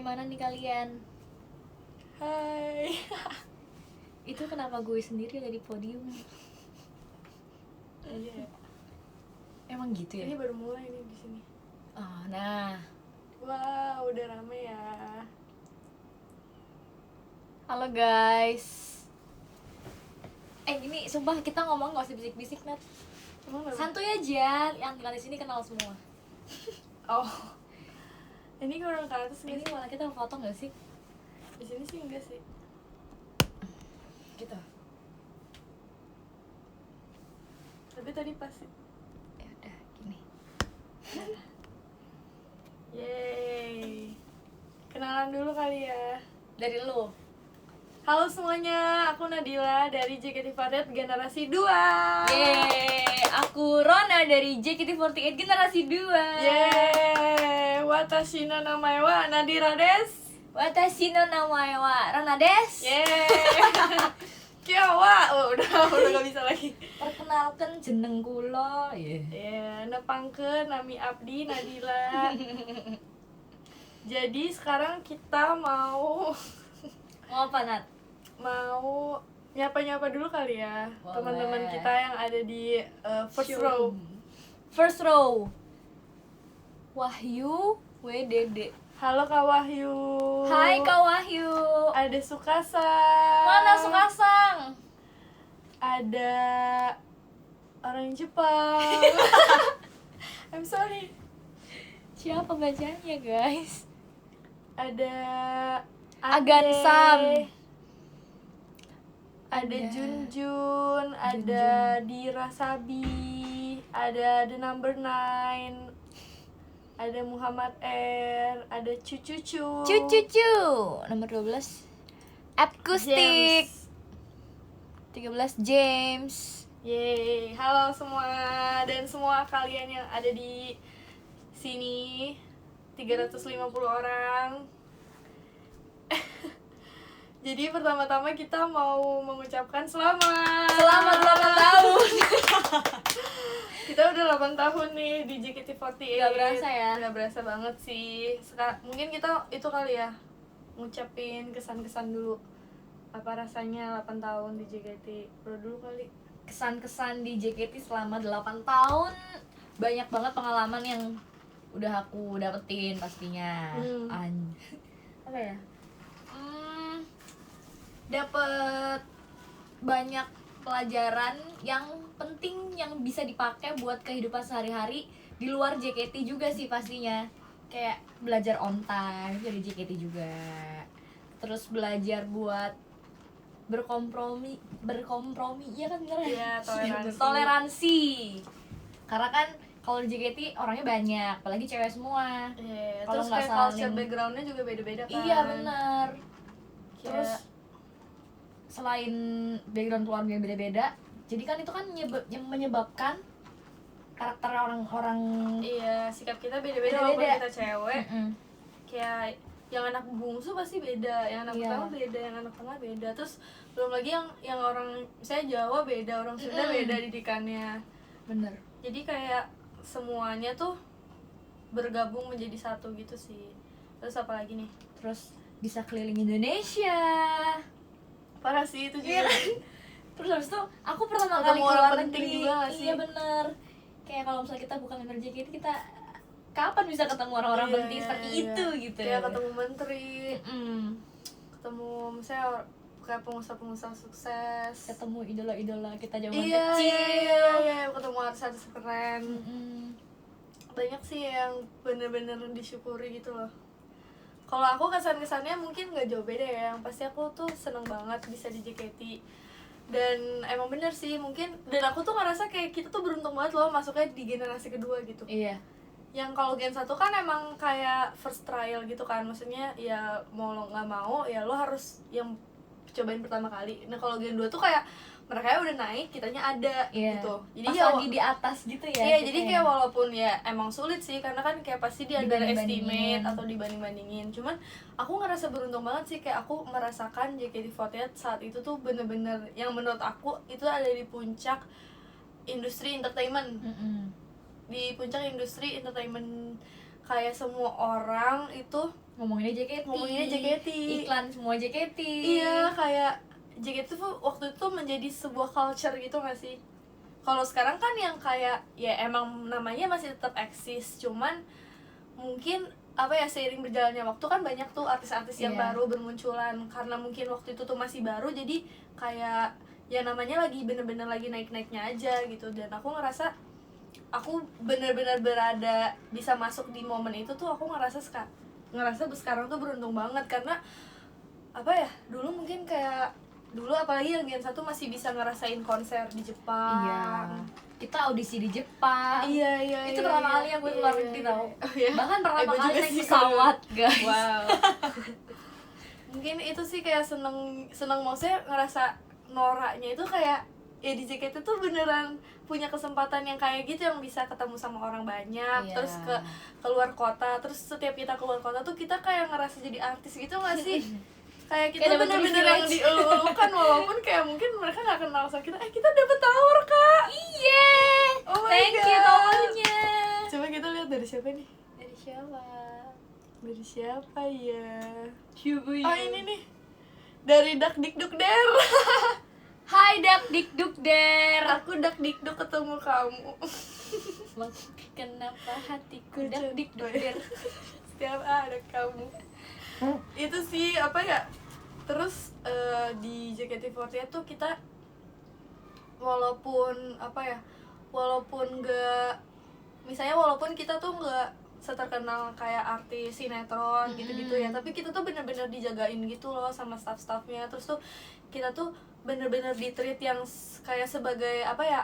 mana nih kalian? Hai. Itu kenapa gue sendiri ada di podium? Iya. Emang gitu ya? Ini baru mulai nih di sini. Oh, nah. Wow, udah rame ya. Halo guys. Ini sumpah kita ngomong gak usah bisik-bisik, Nat. Emang kenapa? Santuy aja, yang tinggal di sini kenal semua. Oh. Ini kurang ke atas Ini nggak sih? malah kita foto gak sih? Di sini sih enggak sih. Gitu. Tapi tadi pas sih. Ya udah, gini. Yeay. Kenalan dulu kali ya. Dari lu. Halo semuanya, aku Nadila dari JKT48 Generasi 2. Yeay, aku Rona dari JKT48 Generasi 2. Yeay. Watashi no namae wa Nadira desu. Watashi no namae wa Rona desu. Yeay. Kyawa. Oh, udah gak bisa lagi. Perkenalkan jeneng kula. Nepangkeun nami abdi Nadila. Jadi sekarang kita mau apa, Nat? nyapa-nyapa dulu kali ya. Boleh. Teman-teman kita yang ada di first row. First row. Wahyu WDD. Halo Kak Wahyu. Hai Kak Wahyu. Ada Sukasa. Mana Sukasang? Ada orang Jepang. I'm sorry. Siapa bacanya, guys? Ada Agansam. Ada Junjun, ada Dira Sabi, ada The Number 9, ada Muhammad R, ada Cucucu, Cucucu. Nomor 12 Akustik. 13 James. Yeay, halo semua dan semua kalian yang ada di sini 350 orang. Jadi pertama-tama kita mau mengucapkan selamat 8 tahun. Kita udah 8 tahun nih di JKT48. Gak berasa ya? Gak berasa banget sih. Mungkin kita itu kali ya, ngucapin kesan-kesan dulu. Apa rasanya 8 tahun di JKT? Bro dulu kali. Kesan-kesan di JKT selama 8 tahun. Banyak banget pengalaman yang udah aku dapetin pastinya. Apa ya? Dapet banyak pelajaran yang penting yang bisa dipakai buat kehidupan sehari-hari di luar JKT juga sih pastinya. Kayak belajar on time dari JKT juga. Terus belajar buat berkompromi ya kan bener ya? Iya, toleransi. Karena kan kalau di JKT orangnya banyak, apalagi cewek semua. Iya, Kalau terus nggak kayak saling- culture backgroundnya juga beda-beda kan. Iya benar. Terus Kayak- selain background keluarga yang beda-beda, jadi kan itu kan menyebabkan karakter orang-orang. Iya, sikap kita beda-beda walaupun kita cewek. Kayak yang anak bungsu pasti beda, yang anak pertama beda, yang anak tengah beda. Terus belum lagi yang orang saya Jawa beda, orang Sunda beda didikannya. Bener. Jadi kayak semuanya tuh bergabung menjadi satu gitu sih. Terus apa lagi nih? Terus bisa keliling Indonesia. Parah sih itu Iya juga. kan? Terus habis itu aku pertama Ketemu kali ke orang luar penting negeri. juga gak sih? Iya bener. Kayak kalau misalnya kita bukan member JKT, kita kapan bisa ketemu orang-orang Iya, penting iya, seperti iya. itu gitu. Kayak ketemu menteri, Mm-mm. ketemu misalnya kayak pengusaha-pengusaha sukses. Ketemu idola-idola kita zaman Iya, kecil. iya, ketemu artis-artis keren. Banyak sih yang bener-bener disyukuri gitu loh. Kalau aku kesan-kesannya mungkin gak jauh beda ya. Yang pasti aku tuh seneng banget bisa di JKT. Dan emang bener sih mungkin. Dan aku tuh ngerasa kayak kita tuh beruntung banget loh masuknya di generasi kedua gitu. Iya. Yang kalau Gen 1 kan emang kayak first trial gitu kan. Maksudnya ya mau lo gak mau ya lo harus yang cobain pertama kali. Nah kalau Gen 2 tuh kayak mereka udah naik, kitanya ada gitu. Jadi pas ya lagi di atas gitu ya. iya, kita jadi kayak walaupun ya emang sulit sih karena kan kayak pasti di underestimate Dibanding-bandingin. atau dibanding-bandingin. Cuman aku ngerasa beruntung banget sih, kayak aku merasakan JKT48 saat itu tuh bener-bener yang menurut aku itu ada di puncak industri entertainment. Di puncak industri entertainment, kayak semua orang itu ngomonginnya JKT. iklan semua JKT. Iya, kayak JKT tuh waktu itu menjadi sebuah culture gitu gak sih? Kalau sekarang kan yang kayak ya emang namanya masih tetap eksis, cuman mungkin apa ya, seiring berjalannya waktu kan banyak tuh artis-artis yang Iya. baru bermunculan, karena mungkin waktu itu tuh masih baru, jadi kayak ya namanya lagi bener-bener lagi naik-naiknya aja gitu. Dan aku ngerasa aku bener-bener berada bisa masuk di momen itu tuh, aku ngerasa sekarang tuh beruntung banget, karena apa ya, dulu mungkin kayak dulu apalagi yang Gen 1 masih bisa ngerasain konser di Jepang. Iya. Kita audisi di Jepang. Iya. Itu pertama kali yang gue keluar negeri tau. Oh, iya? Bahkan pertama gue kali juga naik sih pesawat, guys. Wow. Mungkin itu sih kayak seneng maksudnya ngerasa noraknya itu kayak ya di JKT tuh beneran punya kesempatan yang kayak gitu, yang bisa ketemu sama orang banyak. Iya. Terus keluar kota, terus setiap kita keluar kota tuh kita kayak ngerasa jadi artis gitu gak sih? Kayak kita Kayak dapet bener-bener yang privilege. dielulukan, walaupun kayak mungkin mereka gak kenal sama kita. Kita dapet tower, Kak. Iya. Oh my Thank you God. towernya. Coba kita lihat dari siapa nih? Dari siapa? Dari siapa ya? Coba ya. Oh, ini nih. Dari Dak Dikduk Der. Hai Dak Dikduk Der. Aku Dak Dikduk ketemu kamu. Kenapa hatiku Dak Dikduk Der? Setiap ada kamu. Itu sih apa ya? Terus di JKT48 tuh kita walaupun apa ya? Walaupun kita tuh nggak seterkenal kayak artis sinetron gitu-gitu ya, tapi kita tuh bener-bener dijagain gitu loh sama staff-staffnya. Terus tuh kita tuh bener-bener di-treat yang kayak sebagai apa ya,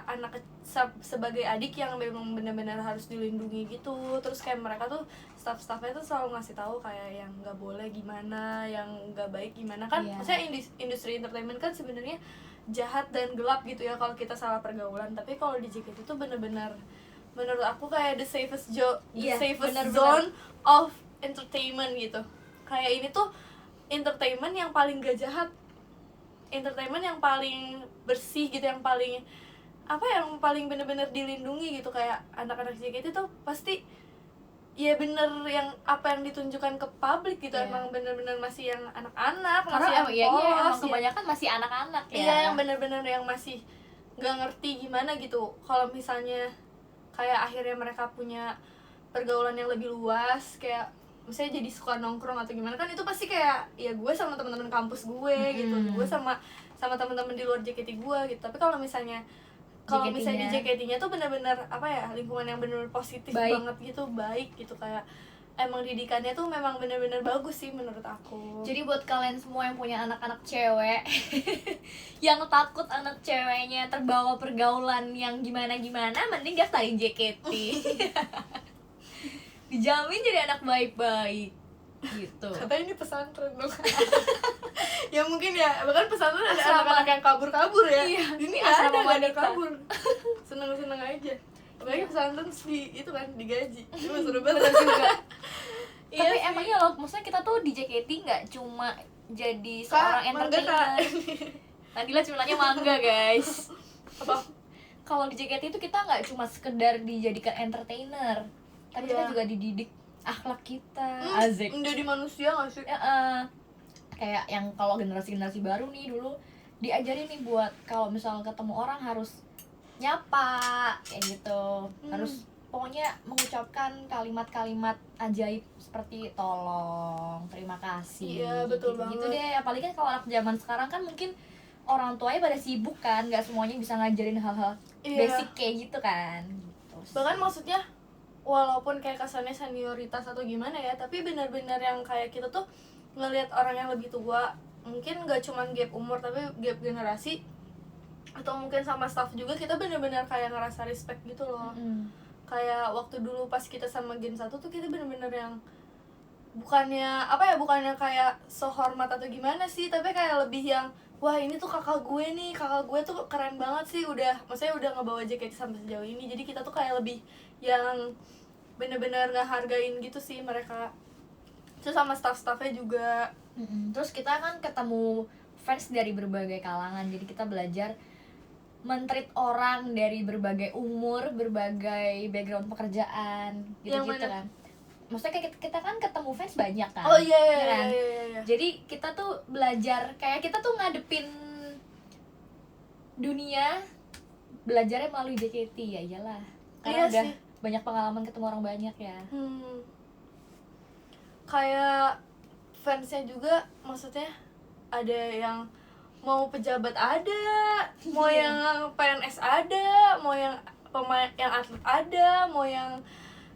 sebagai adik yang memang bener-bener harus dilindungi gitu. Terus kayak mereka tuh staff-staffnya tuh selalu ngasih tahu kayak yang nggak boleh gimana, yang nggak baik gimana kan. Iya. Maksudnya industri entertainment kan sebenarnya jahat dan gelap gitu ya kalau kita salah pergaulan. Tapi kalau di JKT itu bener-bener menurut aku kayak the safest Iya, bener-bener. zone of entertainment gitu. Kayak ini tuh entertainment yang paling gak jahat, entertainment yang paling bersih gitu, yang paling apa, yang paling bener-bener dilindungi gitu. Kayak anak-anak JKT tuh pasti ya bener yang apa yang ditunjukkan ke publik gitu. Iya. Emang bener-bener masih yang anak-anak, Karena masih yang emang polos ya. kebanyakan masih anak-anak ya. Iya, yang bener-bener yang masih nggak ngerti gimana gitu. Kalau misalnya kayak akhirnya mereka punya pergaulan yang lebih luas, kayak misalnya jadi suka nongkrong atau gimana, kan itu pasti kayak ya gue sama teman-teman kampus gue gitu, gue sama teman-teman di luar JKT gue gitu. Tapi kalau misalnya di JKT-nya tuh bener-bener apa ya, lingkungan yang bener-bener positif banget gitu, baik gitu, kayak emang didikannya tuh memang bener-bener bagus sih menurut aku. Jadi buat kalian semua yang punya anak-anak cewek yang takut anak ceweknya terbawa pergaulan yang gimana-gimana, mending daftarin JKT. Dijamin jadi anak baik-baik gitu. Katanya ini pesantren dong. Ya mungkin ya, bahkan pesantren ada Asrama. anak-anak yang kabur-kabur ya. Iya, Ini asrama nggak ada wanita. kabur. Seneng-seneng aja. Apalagi pesantren terus itu kan digaji. Cuma seru banget juga. Iya Tapi sih. emangnya loh, maksudnya kita tuh di JKT nggak cuma jadi seorang entertainer. Nadila cumanya mangga guys. Apa? Kalau di JKT itu kita nggak cuma sekedar dijadikan entertainer, tapi kita Iya. juga dididik akhlak kita. Azek. Menjadi manusia nggak sih? Kayak yang kalau generasi baru nih, dulu diajarin nih buat kalau misalnya ketemu orang harus nyapa kayak gitu, harus pokoknya mengucapkan kalimat-kalimat ajaib seperti tolong, terima kasih. Iya, betul gitu banget. deh. Apalagi kan kalau anak zaman sekarang kan mungkin orang tuanya pada sibuk kan, nggak semuanya bisa ngajarin hal-hal Iya. basic kayak gitu kan. Gitu. Bahkan maksudnya walaupun kayak kesannya senioritas atau gimana ya, tapi benar-benar yang kayak kita tuh ngelihat orang yang lebih tua, mungkin nggak cuman gap umur tapi gap generasi, atau mungkin sama staff juga, kita benar-benar kayak ngerasa respect gitu loh. Kayak waktu dulu pas kita sama Gen 1 tuh kita benar-benar yang bukannya apa ya, bukannya kayak sehormat atau gimana sih, tapi kayak lebih yang wah ini tuh kakak gue tuh keren banget sih, maksudnya udah ngebawa JKT sampai sejauh ini. Jadi kita tuh kayak lebih yang bener-bener ngehargain gitu sih mereka. Terus sama staff-staffnya juga. Terus kita kan ketemu fans dari berbagai kalangan, jadi kita belajar men-treat orang dari berbagai umur, berbagai background pekerjaan, gitu-gitu Yang mana? kan. maksudnya kayak kita kan ketemu fans banyak kan. Oh iya ya kan? iya. Jadi kita tuh belajar, kayak kita tuh ngadepin dunia belajarnya melalui JKT, ya iyalah. Karena Iya udah sih. banyak pengalaman ketemu orang banyak ya. Kayak fansnya juga, maksudnya ada yang mau pejabat ada, mau yang PNS ada, mau yang pemain, yang atlet ada, mau yang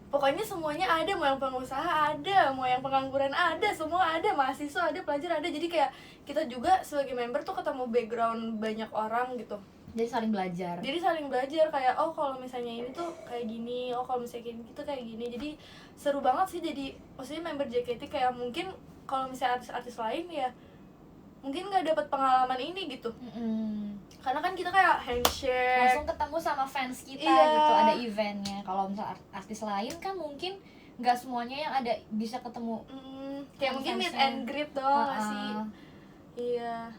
pokoknya semuanya ada, mau yang pengusaha ada, mau yang pengangguran ada, semua ada, mahasiswa ada, pelajar ada. Jadi kayak kita juga sebagai member tuh ketemu background banyak orang gitu. Jadi saling belajar. Jadi saling belajar kayak, oh kalau misalnya ini tuh kayak gini, oh kalau misalnya gitu kayak gini. Jadi seru banget sih jadi maksudnya member JKT. Kayak mungkin kalau misalnya artis-artis lain ya mungkin nggak dapat pengalaman ini gitu. Karena kan kita kayak handshake, Langsung ketemu sama fans kita Iya. gitu, ada eventnya. Kalau misal artis lain kan mungkin nggak semuanya yang ada bisa ketemu. kayak mungkin meet Fansnya. and greet doang nggak sih? Iya.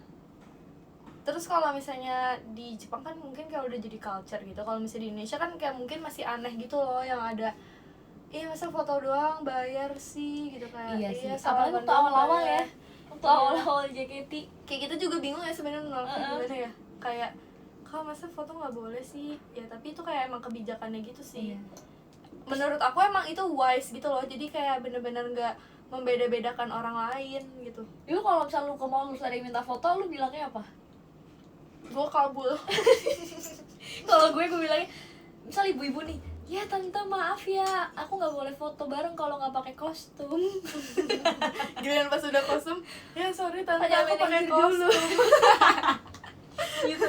Terus kalau misalnya di Jepang kan mungkin kayak udah jadi culture gitu. Kalau misalnya di Indonesia kan kayak mungkin masih aneh gitu loh, yang ada masa foto doang bayar sih gitu kayak. Iya sih. salaman Apalagi waktu doang awal-awal bayar. ya. Waktu awal-awal JKT. Kayak kita juga bingung ya sebenarnya nolaknya gimana ya. Kayak kalau masa foto nggak boleh sih ya, tapi itu kayak emang kebijakannya gitu sih. Iya. Menurut aku emang itu wise gitu loh, jadi kayak bener-bener nggak membeda-bedakan orang lain gitu. Dulu kalau misalnya lu ke mall terus ada yang minta foto, lu bilangnya apa? Gue kabul. Kalau gue bilangnya, misal ibu-ibu nih, ya tante maaf ya, aku nggak boleh foto bareng kalau nggak pakai kostum. Giliran pas udah kostum, ya sorry tante Tanya aku pakai manajer dulu. kostum. Gitu.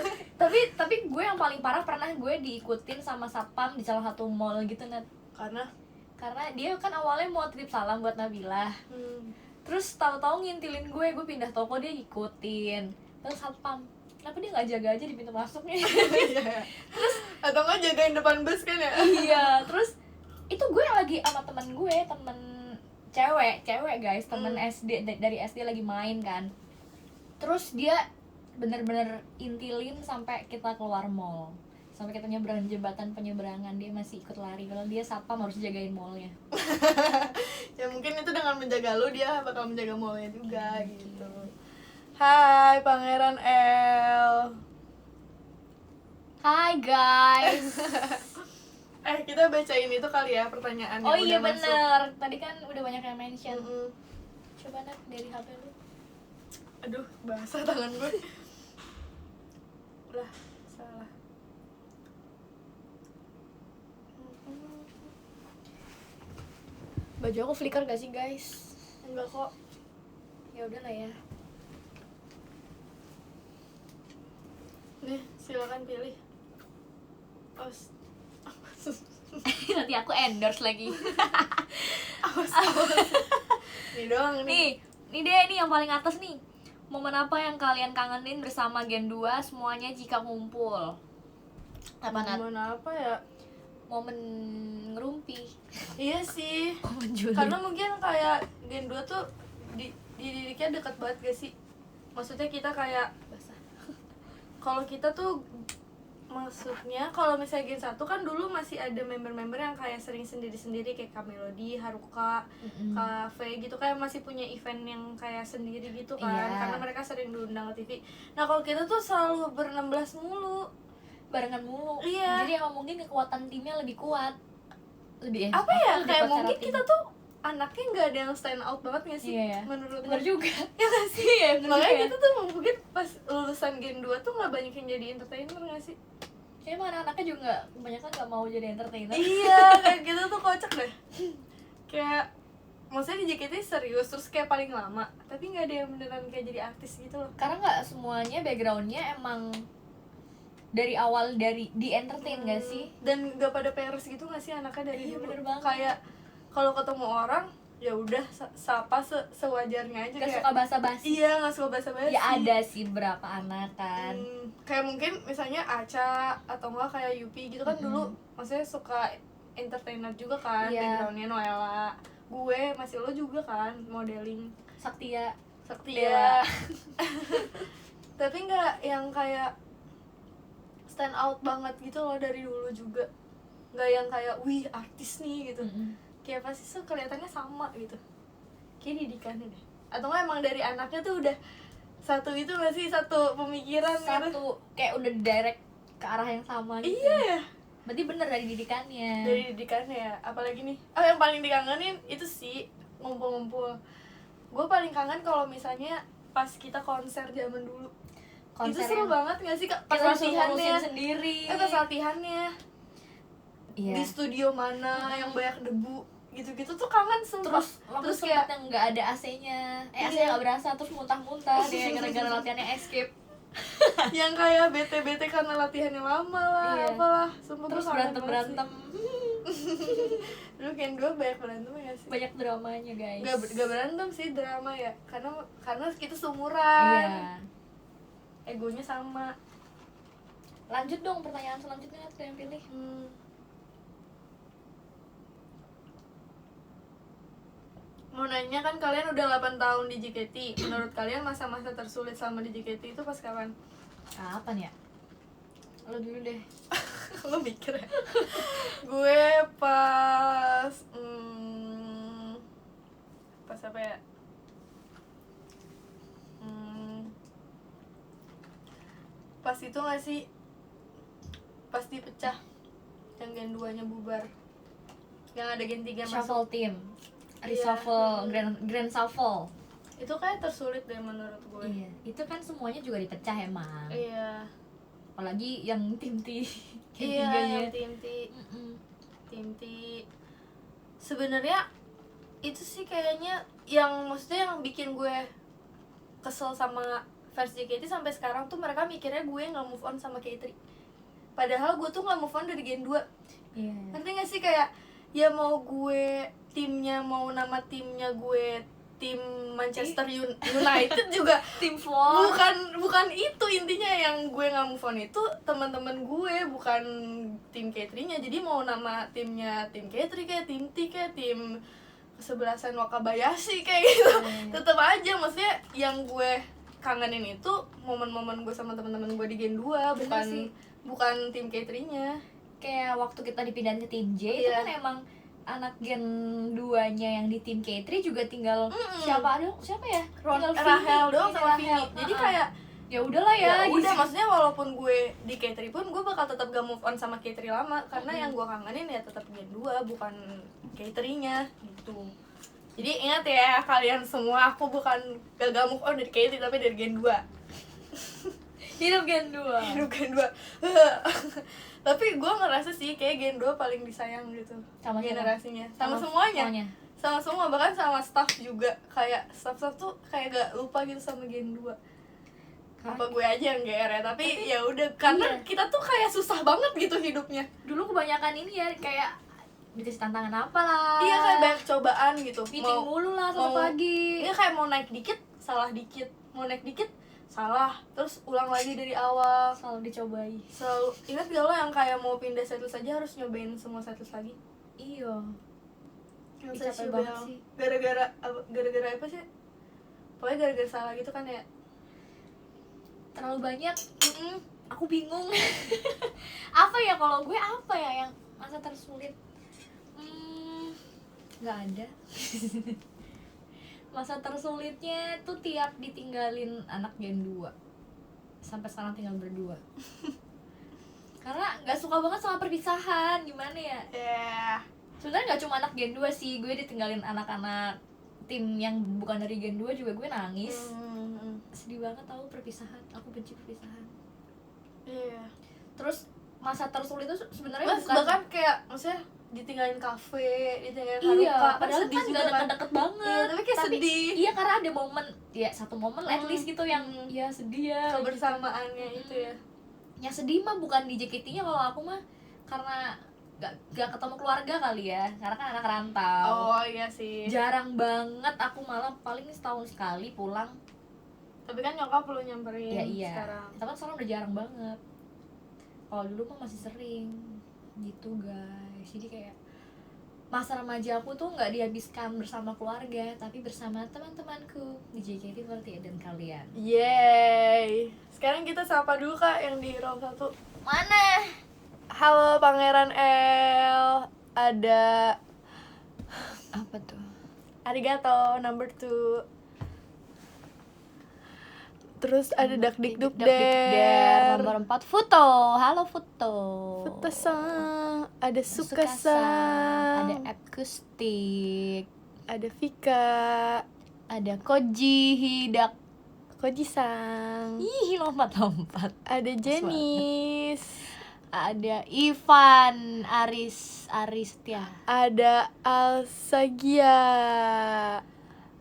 Tapi gue yang paling parah pernah gue diikutin sama satpam di salah satu mall gitu, Nat. Karena dia kan awalnya mau titip salam buat Nabila. Terus tahu-tahu ngintilin gue pindah toko dia ikutin. Terus satpam, kenapa dia nggak jaga aja di pintu masuknya? Terus atau nggak jagain depan bus kan ya? Iya, terus itu gue lagi sama temen cewek guys, temen SD dari SD lagi main kan. Terus dia bener-bener intilin sampai kita keluar mall, sampai kita nyebrang jembatan penyeberangan, dia masih ikut lari. Kalau dia satpam harus jagain mallnya. Ya mungkin itu dengan menjaga lu dia bakal menjaga mallnya juga gitu. Hai Pangeran L. Hai guys. Kita bacain itu kali ya pertanyaan Oh yang iya udah masuk. bener, tadi kan udah banyak yang mention. Coba Nat dari HP lu. Aduh, basah tangan gue. Lah, salah. Baju aku flicker gak sih guys? Enggak kok. Ya udahlah ya. Nih, silakan pilih. Nanti aku endorse lagi. Nih doang nih. Nih deh, nih yang paling atas nih. Momen apa yang kalian kangenin bersama Gen 2 semuanya jika ngumpul? Apa Nat? Momen apa ya? Momen ngerumpi. Iya sih. Momen julid. Karena mungkin kayak Gen 2 tuh dididiknya dekat banget gak sih? Maksudnya kita kayak kalau kita tuh, maksudnya kalau misalnya Gen 1 kan dulu masih ada member-member yang kayak sering sendiri-sendiri kayak Kak Melody, Haruka, Cafe gitu, kayak masih punya event yang kayak sendiri gitu kan. Iya. Karena mereka sering diundang ke TV. Nah kalau kita tuh selalu ber-16 mulu. Barengan mulu. Iya. Jadi emang mungkin kekuatan timnya lebih kuat. Lebih Apa ya, lebih kayak kuat secara mungkin tim. kita tuh anaknya nggak ada yang stand out banget gak sih? Iya ya. Menurut Bener lo? juga. Ya gak sih? Iya, bener Makanya juga. kita tuh mungkin pas lulusan Gen 2 tuh gak banyak yang jadi entertainer gak sih? Kayaknya emang anak-anaknya juga kebanyakan gak mau jadi entertainer. Iya, kayak gitu tuh kocak deh. Kayak maksudnya di JKT serius terus kayak paling lama, tapi gak ada yang beneran kayak jadi artis gitu loh. Karena nggak semuanya backgroundnya emang dari awal di entertain gak sih? Dan gak pada peres gitu gak sih anaknya dari Iya, dulu? bener banget. Kayak kalau ketemu orang ya udah sapa sewajarnya aja. Gak kayak suka basa-basi. Iya, gak suka basa-basi. Ya ada sih berapa anak kan. Kayak mungkin misalnya Aca atau enggak kayak Yupi gitu kan dulu maksudnya suka entertainer juga kan. Iya. Backgroundnya Noella, gue masih lo juga kan modeling. Saktia. Dewa. Tapi nggak yang kayak stand out banget gitu loh dari dulu juga. Nggak yang kayak wih artis nih gitu. kayak pasti tuh kelihatannya sama gitu, kayak didikannya deh, atau nggak emang dari anaknya tuh udah satu itu nggak sih, satu pemikiran gitu. Satu kayak udah direct ke arah yang sama gitu. Iya ya, Berarti bener dari didikannya. dari didikannya ya. Apalagi nih, yang paling dikangenin itu sih ngumpul-ngumpul. Gue paling kangen kalau misalnya pas kita konser zaman dulu. Itu Konser seru yang banget gak sih, Kak? Pas kita langsung latihannya, ngurusin sendiri. pas latihannya Iya. di studio mana yang banyak debu gitu-gitu tuh kangen sumpah. Terus kayak tempat yang nggak ada AC-nya, AC-nya Iya. nggak berasa, terus muntah-muntah dia gara-gara latihannya escape. yang kayak bete-bete karena latihannya lama lah, Iya. apalah. Sumpah Terus tuh kangen banget berantem-berantem. sih. Dulu kan gue banyak berantem ya sih. Banyak dramanya, guys. Gak berantem sih, drama ya. Karena kita seumuran. Iya. Egonya sama. Lanjut dong pertanyaan selanjutnya, tuh yang pilih. Mau nanya, kan kalian udah 8 tahun di JKT. Menurut kalian masa-masa tersulit selama di JKT itu pas kapan? Kapan ya? Lo dulu deh. Lo mikir ya? Gue pas pas apa ya? Pas itu gak sih? Pas dipecah, yang gen 2 nya bubar, yang ada gen 3 masuk. Shuffle team. Iya. Reshuffle, grand shuffle. Itu kayak tersulit deh menurut gue. Iya, itu kan semuanya juga dipecah emang. Iya. Apalagi yang tim T. Iya, yang tim T. Tim T. Sebenarnya itu sih kayaknya yang maksudnya yang bikin gue kesel sama fans JKT sampai sekarang tuh, mereka mikirnya gue nggak move on sama K3. Padahal gue tuh nggak move on dari gen 2. Iya. Ngerti nggak sih, kayak ya mau gue timnya, mau nama timnya gue tim Manchester United juga Tim Fall. bukan itu intinya. Yang gue nggak move on itu teman-teman gue, bukan tim K3-nya. Jadi mau nama timnya tim K3 kayak tim T kayak tim kesebelasan Wakabayashi kayak gitu, tetep aja maksudnya yang gue kangenin itu momen-momen gue sama teman-teman gue di gen 2, bukan tim K3-nya. Kayak waktu kita dipindahin ke tim J itu Iya. kan emang anak gen 2-nya yang di tim K3 juga tinggal siapa ya? Tinggal Rahel doang Vini, sama Vini. Rahel. Jadi kayak ya udahlah ya, udah, gitu. maksudnya walaupun gue di K3 pun gue bakal tetap gak move on sama K3 lama, karena yang gue kangenin ya tetap gen 2, bukan K3-nya gitu. Jadi ingat ya kalian semua, aku bukan gagal move on dari K3 tapi dari gen 2. Hidup gen 2. Hidup gen 2. Tapi gue ngerasa sih kayak gen 2 paling disayang gitu. Sama siapa? generasinya. Sama semuanya. Sama semua, bahkan sama staff juga. Kayak staff-staff tuh kayak gak lupa gitu sama gen 2. Apa gue aja yang GR ya, tapi ya udah, karena iya. kita tuh kayak susah banget gitu hidupnya. Dulu kebanyakan ini ya kayak dikasih tantangan apa lah. Iya, kayak banyak cobaan gitu. Meeting mulu lah sampai pagi. Iya, kayak mau naik dikit salah dikit, mau naik dikit salah, terus ulang lagi dari awal. Selalu dicobai. Selalu ingat gak lo yang kayak mau pindah setlist aja harus nyobain semua setlist lagi? Iya. Yang Ih, saya capek coba banget sih. gara-gara apa sih? Pokoknya gara-gara salah gitu kan ya. Terlalu banyak. Aku bingung. Apa ya kalau gue, apa ya yang masa tersulit? Nggak ada. Masa tersulitnya tuh tiap ditinggalin anak gen 2. Sampai sekarang tinggal berdua. Karena nggak suka banget sama perpisahan, gimana ya? Sebenarnya nggak cuma anak gen 2 sih, gue ditinggalin anak-anak tim yang bukan dari gen 2 juga gue nangis. Sedih banget tahu perpisahan, aku benci perpisahan. Iya. Terus masa tersulit itu sebenarnya Mas, bukan, bahkan kayak maksudnya ditinggalin kafe, ditinggalin iya, Haruka, padahal sedih kan juga gak kan. deket-deket banget. Iya, tapi kayak sedih. Iya, karena ada momen, ya satu momen at least gitu yang ya sedih ya. Kebersamaannya itu ya. Yang sedih mah bukan di JKT-nya, kalau aku mah karena gak ketemu keluarga kali ya, karena kan anak rantau. Oh iya sih. Jarang banget, aku malah paling setahun sekali pulang. Tapi kan nyokap perlu nyamperin Ya iya, sekarang. tapi kan sekarang udah jarang banget. Kalau dulu mah masih sering gitu guys. Jadi kayak masa remaja aku tuh nggak dihabiskan bersama keluarga, tapi bersama teman-temanku di JKT48 dan kalian. Yeay. Sekarang kita sapa dulu Kak yang di row 1. Mana? Halo Pangeran L. Ada Apa tuh? Arigato number 2. Terus ada dak dik duk Der. der. Nomor 4 Futo. Halo Futo. Futo-san. Ada Suka-san. Suka-san. Ada Akustik. Ada Vika. Ada Koji Hidak. Koji-san. Ih, lompat-lompat. Ada Jenis. Ada Ivan Aristia. Ada Alsagia.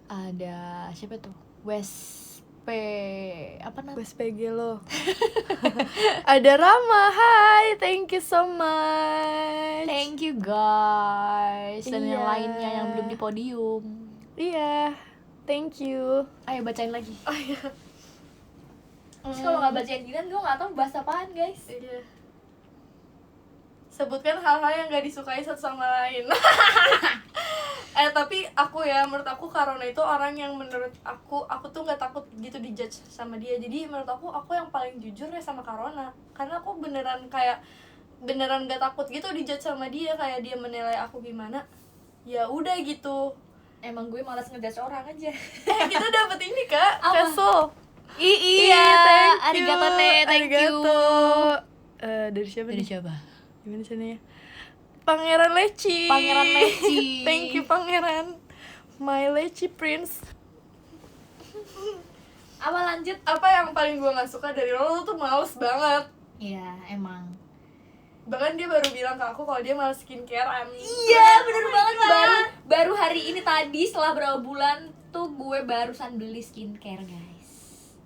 Ada siapa tuh? Apa namanya? Wes PG lo. Ada Rama. Hai, thank you so much. Thank you guys. Dan yang Iya. lainnya yang belum di podium. Iya, thank you. Ayo bacain lagi. Oh iya. Terus kalau nggak bacain ginian, gue nggak tahu bahas apaan guys. Iya. Sebutkan hal-hal yang gak disukai satu sama lain. Tapi menurut aku Karona itu orang yang menurut aku tuh nggak takut gitu dijudge sama dia. Jadi menurut aku yang paling jujur ya sama Karona, karena aku beneran gak takut gitu dijudge sama dia, kayak dia menilai aku gimana ya udah gitu. Emang gue malas ngejudge orang aja. Kita dapet ini Kak, Apa? Kaso. Iya, thank you. arigato ne, thank you. Arigato. Dari siapa Dari nih? siapa? Gimana sana ya? Pangeran Leci. Pangeran Leci. Thank you Pangeran. My Leci Prince. Apa lanjut? Apa yang paling gue gak suka dari lo tuh males banget. Iya, emang. Bahkan dia baru bilang ke aku kalau dia males skincarean. Iya, bener banget. Baru hari ini tadi setelah berapa bulan tuh gue barusan beli skincare, guys.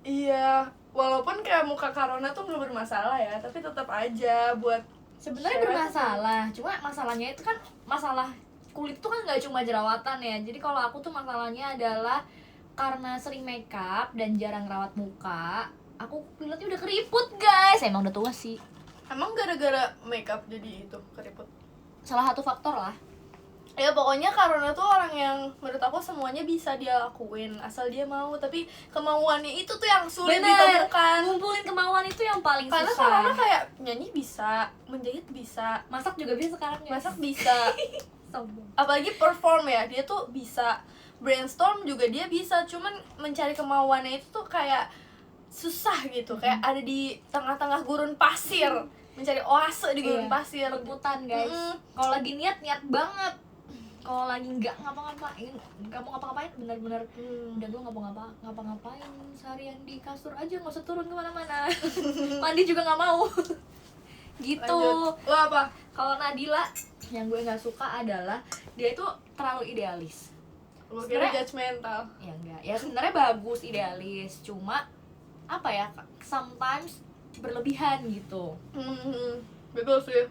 Iya, walaupun kayak muka Karona tuh gak bermasalah ya, tapi tetap aja buat Sebenarnya bermasalah, cuma masalahnya itu kan masalah kulit tuh kan nggak cuma jerawatan ya. Jadi kalau aku tuh masalahnya adalah karena sering makeup dan jarang rawat muka, aku kulitnya udah keriput guys. Emang udah tua sih. Emang gara-gara makeup jadi itu keriput? Salah satu faktor lah. Ya pokoknya Karona tuh orang yang menurut aku semuanya bisa dia lakuin asal dia mau, tapi kemauannya itu tuh yang sulit ditemukan. Ngumpulin kemauan itu yang paling Karena susah. Karona kayak nyanyi bisa, menjahit bisa, Masak juga bisa sekarang guys. masak bisa, Sombong. apalagi perform ya, dia tuh bisa. Brainstorm juga dia bisa, cuman mencari kemauannya itu tuh kayak susah gitu, kayak ada di tengah-tengah gurun pasir, mencari oase di gurun Iya, pasir. rebutan guys. Kalau lagi niat banget. Kalau lagi nggak ngapa-ngapain, nggak mau ngapa-ngapain, benar-benar udah gue nggak mau ngapa-ngapain seharian di kasur aja, nggak usah turun kemana-mana. Mandi juga nggak mau. Gitu. Lanjut. Lo apa? Kalau Nadila yang gue nggak suka adalah dia itu terlalu idealis. Lo kira Sebenarnya- judgmental? Ya enggak, ya sebenarnya bagus idealis, cuma apa ya, sometimes berlebihan gitu. Betul sih.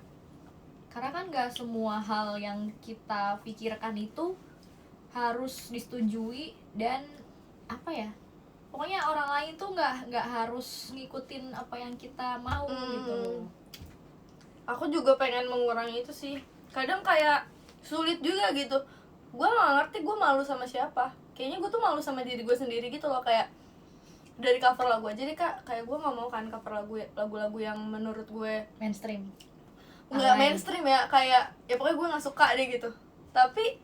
Karena kan nggak semua hal yang kita pikirkan itu harus disetujui, dan apa ya, pokoknya orang lain tuh nggak harus ngikutin apa yang kita mau gitu. Aku juga pengen mengurangi itu sih. Kadang kayak sulit juga gitu. Gue gak ngerti gue malu sama siapa. Kayaknya gue tuh malu sama diri gue sendiri gitu loh. Kayak dari cover lagu aja deh Kak, kayak gue gak mau kan cover lagu-lagu yang menurut gue Mainstream. nggak Alay. mainstream ya, kayak ya pokoknya gue nggak suka deh gitu. Tapi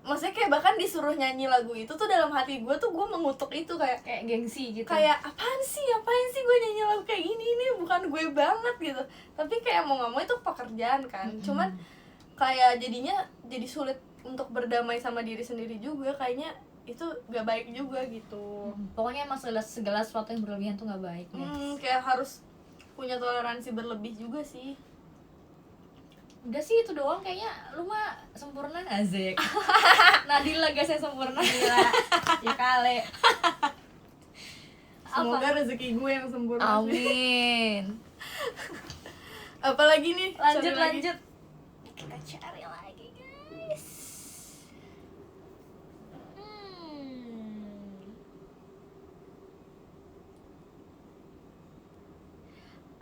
maksudnya kayak bahkan disuruh nyanyi lagu itu tuh dalam hati gue tuh gue mengutuk itu, kayak Gengsi gitu. kayak apaan sih gue nyanyi lagu kayak gini, ini bukan gue banget gitu. Tapi kayak mau nggak mau itu pekerjaan kan. Cuman kayak jadinya jadi sulit untuk berdamai sama diri sendiri juga, kayaknya itu gak baik juga gitu. Pokoknya emang segala sesuatu yang berlebihan tuh nggak baik guys. Kayak harus punya toleransi berlebih juga sih. Udah sih itu doang kayaknya. Lu mah sempurna Azek. Nadila guys yang sempurna. Gila. Ya kali. Semoga rezeki gue yang sempurna. Amin. Apalagi nih? Lanjut Cari lagi. lanjut. Kita cari lagi guys.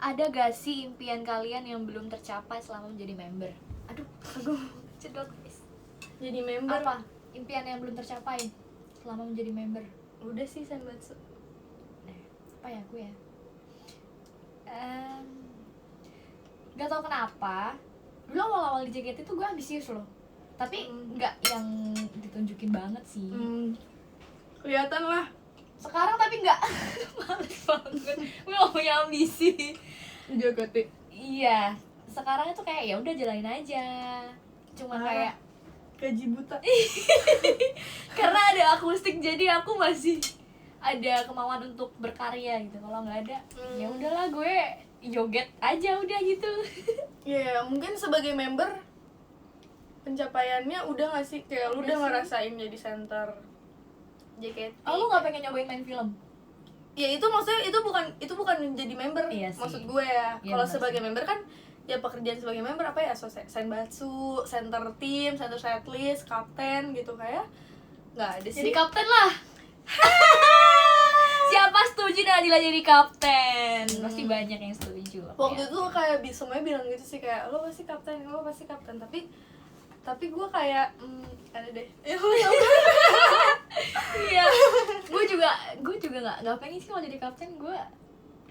Ada gak sih impian kalian yang belum tercapai selama menjadi member? Aduh, cedot guys. Jadi member. Apa impian yang belum tercapai selama menjadi member? Udah sih Senbatsu. Apa ya gue ya? Gak tau kenapa dulu awal-awal di JKT tuh gue ambisius loh. Tapi nggak yang ditunjukin banget sih. Kelihatan lah. Sekarang tapi nggak. Males banget. Gue gak punya ambisi. JKT. Iya. Sekarang itu kayak ya udah jalanin aja. Cuma kayak gaji buta. karena ada akustik jadi aku masih ada kemauan untuk berkarya gitu. Kalau nggak ada, ya udahlah gue joget aja udah gitu. Ya mungkin sebagai member pencapaiannya udah nggak sih, kayak lu udah ngerasain jadi center JKT. Oh, lu nggak pengen nyobain main film? Ya itu maksudnya itu bukan jadi member. Iya maksud gue ya. Iya, Kalau sebagai member kan ya pekerjaan sebagai member apa ya, senbatsu, center team, center setlist, kapten gitu, kayak nggak ada sih. Jadi kapten lah. Siapa setuju Nadila jadi kapten? Pasti banyak yang setuju. Waktu itu kayak semuanya bilang gitu sih, kayak lo pasti kapten, tapi gue kayak ada deh. Iya. Gue juga nggak pengen sih kalau jadi kapten. Gue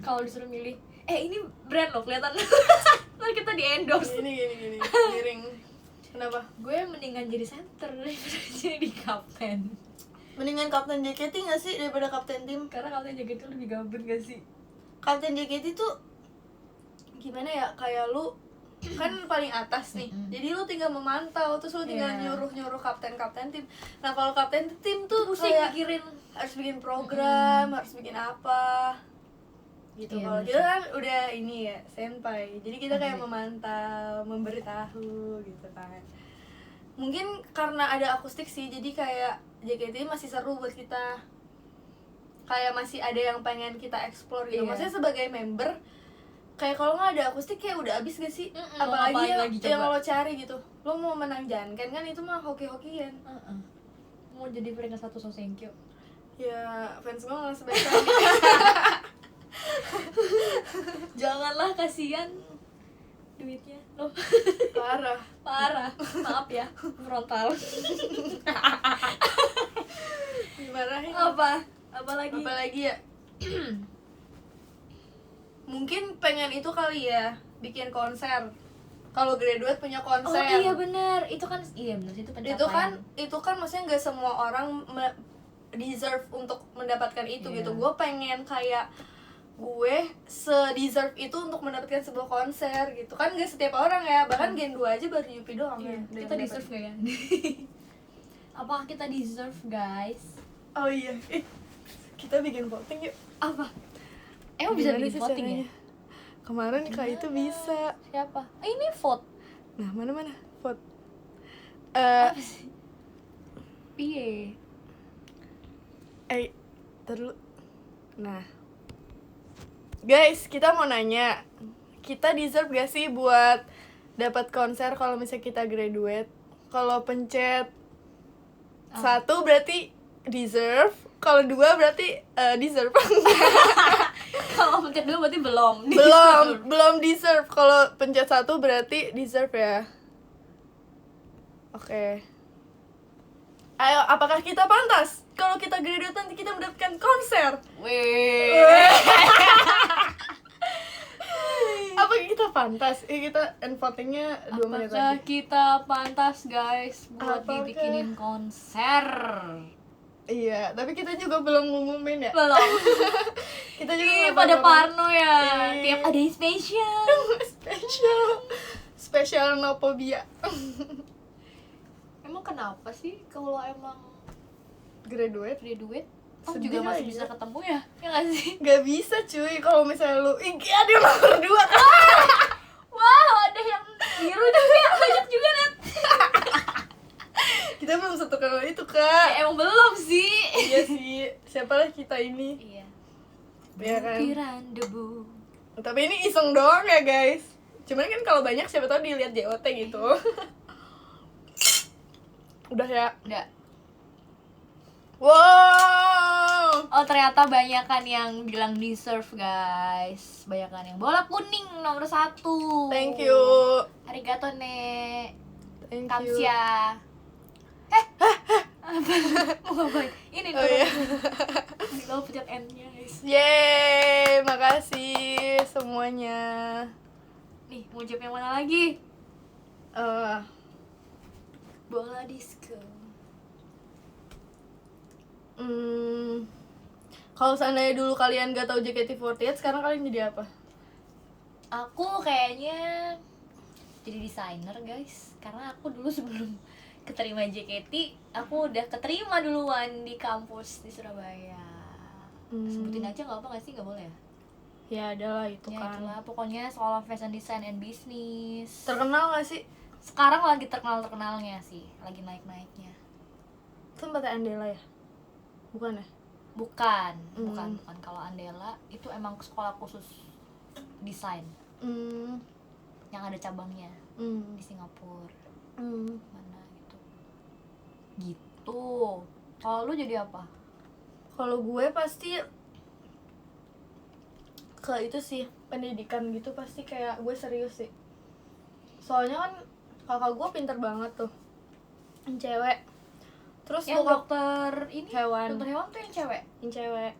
kalau disuruh milih, ini brand loh kelihatan. Ntar kita di endorse. Gini miring. Kenapa? Gue mendingan jadi center daripada jadi kapten. Mendingan kapten JKT nggak sih daripada kapten tim? Karena kapten JKT lebih gabut gak sih? Kapten JKT tuh gimana ya, kayak lu kan paling atas nih, jadi lu tinggal memantau, terus lu tinggal nyuruh kapten tim. Nah kalau kapten tim tuh pusing kayak mikirin harus bikin program, harus bikin apa gitu. Kalau kita kan udah ini ya senpai, jadi kita kayak memantau, memberitahu gitu kan. Mungkin karena ada akustik sih, jadi kayak JKT masih seru buat kita, kayak masih ada yang pengen kita explore gitu. Maksudnya sebagai member kayak kalau nggak ada akustik kayak udah abis gak sih? Apalagi yang lo cari gitu, lo mau menang jangan kan itu mah hoki-hokian. Mau jadi peringkat 1 Sosenkyo ya, fans gue nggak sebaik janganlah, kasihan duitnya lo. parah Maaf ya, frontal. dimarahin. Apalagi ya mungkin pengen itu kali ya, bikin konser. Kalau graduate punya konser. Oh iya benar, itu kan benar itu pencapaian. Itu kan maksudnya nggak semua orang deserve untuk mendapatkan itu gitu. Gue pengen kayak gue se-deserve itu untuk mendapatkan sebuah konser gitu kan. Nggak setiap orang ya, bahkan Gen 2 aja baru Yupi doang ya. Kita deserve gak ya? Apakah kita deserve, guys? Oh iya, kita bikin voting yuk. Apa? Bisa bikin voting ya? Kemarin Kak itu bisa. Siapa? Ini vote. Nah, mana vote. Apa sih? Piye? Terus. Nah, guys, kita mau nanya, kita deserve gak sih buat dapat konser kalau misalnya kita graduate? Kalau pencet 1 berarti deserve, kalau 2 berarti deserve. Kalau pencet 2 berarti belum deserve. Kalau pencet 1 berarti deserve ya. Oke. Ayo, apakah kita pantas kalau kita graduate nanti kita mendapatkan konser? Apakah kita pantas? Kita end votingnya 2 menit lagi. Apakah kita pantas, guys, buat dibikinin konser? Iya, tapi kita juga belum ngumumin ya. Belum. Kita juga pada parno ya. Tiap ada yang spesial nopobia. Emang kenapa sih kalau emang graduate juga masih bisa ketemu ya? Ya nggak sih? Gak bisa cuy, kalau misalnya lu ada yang nomor 2. Wow, ada yang biru juga, banyak juga Net. Kita belum satu kali itu Kak. Ya, emang belum sih. Iya sih, siapalah kita ini. Iya. Ya kan? Butiran debu. Tapi ini iseng doang ya guys. Cuman kan kalau banyak siapa tahu dilihat JOT gitu. Udah ya? Udah. Wow. Oh ternyata banyakan yang bilang deserve guys. Banyakan yang bola kuning nomor 1. Thank you. Arigato ne. Thank you. Kamsia. Apa? Mau ngapain? Ini Oh iya. Kalau pencet N-nya guys. Yeay, makasih semuanya. Nih, mau jawab yang mana lagi? Bola disco. Kalau seandainya dulu kalian gak tahu JKT48, sekarang kalian jadi apa? Aku kayaknya jadi desainer guys, karena aku dulu sebelum keterima JKT aku udah keterima duluan di kampus di Surabaya. Sebutin aja nggak apa nggak sih, nggak boleh ya? Ya adalah itu Ya kan. itulah pokoknya School of Fashion Design and Business. Terkenal gak sih? Sekarang lagi terkenalnya sih, lagi naiknya. Itu tempatnya Andela ya? Bukan ya? Bukan. Kalau Andela itu emang sekolah khusus desain yang ada cabangnya di Singapura. Mana gitu. Kalau lu jadi apa? Kalau gue pasti ke itu sih, pendidikan gitu, pasti kayak gue serius sih. Soalnya kan kakak gue pinter banget tuh, cewek. Terus Yang bokap dokter ini hewan. Dokter hewan tuh yang cewek.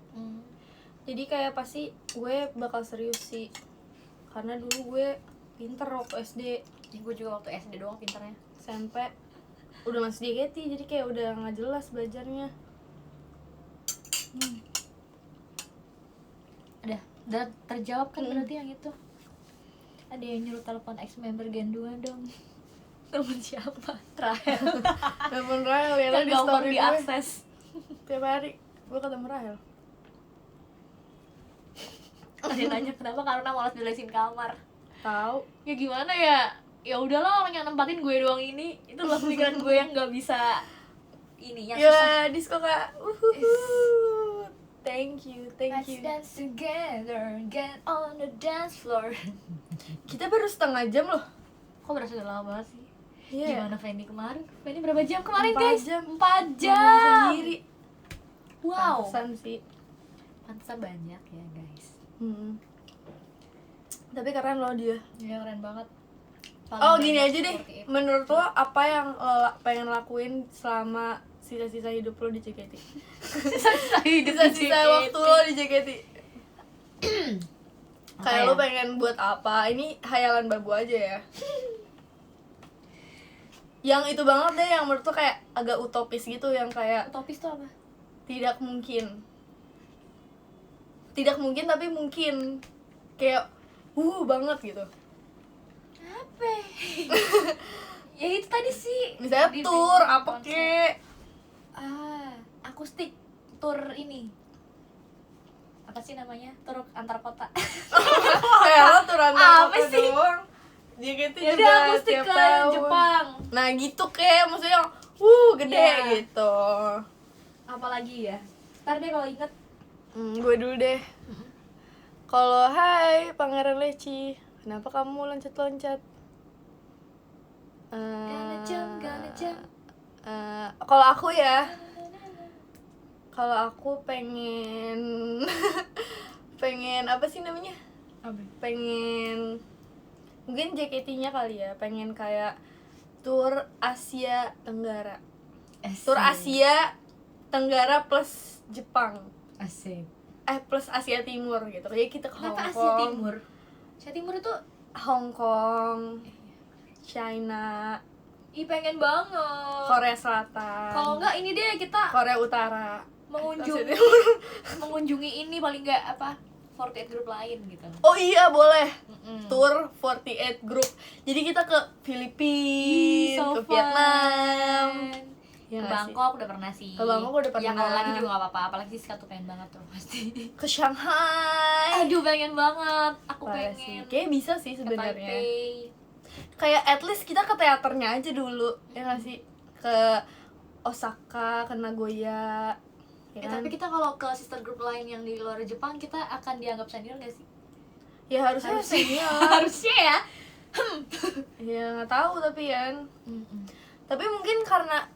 Jadi kayak pasti gue bakal serius sih, karena dulu gue pinter waktu SD. Ya, gue juga waktu SD doang pinternya. SMP udah masuk JKT, jadi kayak udah nggak jelas belajarnya. Udah terjawab kan berarti yang itu. Ada yang nyuruh telepon ex member Gen 2 dong. Temen siapa? Rahel. Telepon Rahel ya, Yang di gampang story gue diakses. tiap hari gue ketemu Rahel. Ada yang nanya kenapa, karena malas beresin kamar. Tahu. Ya gimana ya? Ya udahlah, orang yang nempatin gue doang ini. Itu loh pikiran gue yang nggak bisa ini yang susah. Ya, disco kak. Thank you. Let's dance together, get on the dance floor. Kita baru setengah jam loh. Kok berasa udah lama banget sih? Iya. Gimana Fendi kemarin? Fendi berapa jam kemarin 4 guys? jam. 4 jam. Ngomong sendiri. Wow. Pantesan sih. Pantesan banyak ya guys. Tapi keren loh dia. Dia keren banget. Oh gini aja deh. Menurut lo apa yang lo pengen lakuin selama sisa-sisa hidup lo di JKT? Sisa-sisa waktu lo di JKT. Kayak lo pengen buat apa? Ini hayalan babu aja ya. Yang itu banget deh, yang menurut lo kayak agak utopis gitu, yang kayak Utopis tuh apa? tidak mungkin tapi mungkin, kayak banget gitu. Apa? Ya itu tadi sih. Misalnya Di tour Facebook apa konser. kek. Akustik tour ini. Apa sih namanya? Tour antar kota. Kayak lo tour antar Apa kota sih? doang. JKT Ya juga udah akustik tiap ke tahun. Jepang. Nah gitu kayak maksudnya yang gede Iya. gitu. Apalagi ya? Ntar deh kalau inget. Gue dulu deh. Kalau hai Pangeran Leci, kenapa kamu loncat-loncat? Gonna jump. Kalau aku ya, kalau aku pengen pengen apa sih namanya? Pengen mungkin JKT-nya kali ya, pengen kayak tour Asia Tenggara. Tour Asia Tenggara plus Jepang. Asik. Plus Asia Timur gitu. Jadi kita ke Kenapa Hong Asia Kong. Timur? Asia Timur itu Hong Kong, China, pengen banget. Korea Selatan. Kalau enggak ini deh kita Korea Utara. mengunjungi mengunjungi ini paling enggak apa 48 grup lain gitu. Oh iya boleh. Tour 48 group. Jadi kita ke Filipina, ke Vietnam. Ke Bangkok udah pernah sih. Ke Bangkok udah pernah. Ya kalau lagi juga gak apa-apa, apalagi Siska tuh pengen banget tuh pasti. Ke Shanghai. Aduh pengen banget. Aku Parah sih. pengen. Kayaknya bisa sih Ke sebenarnya. Taipei. Kayak at least kita ke teaternya aja dulu. Ya nggak sih? Ke Osaka, ke Nagoya. Ya kan? Tapi kita kalau ke sister group lain yang di luar Jepang, kita akan dianggap senior gak sih? Ya harusnya senior. Harusnya ya. Ya nggak tahu tapi kan. Tapi mungkin karena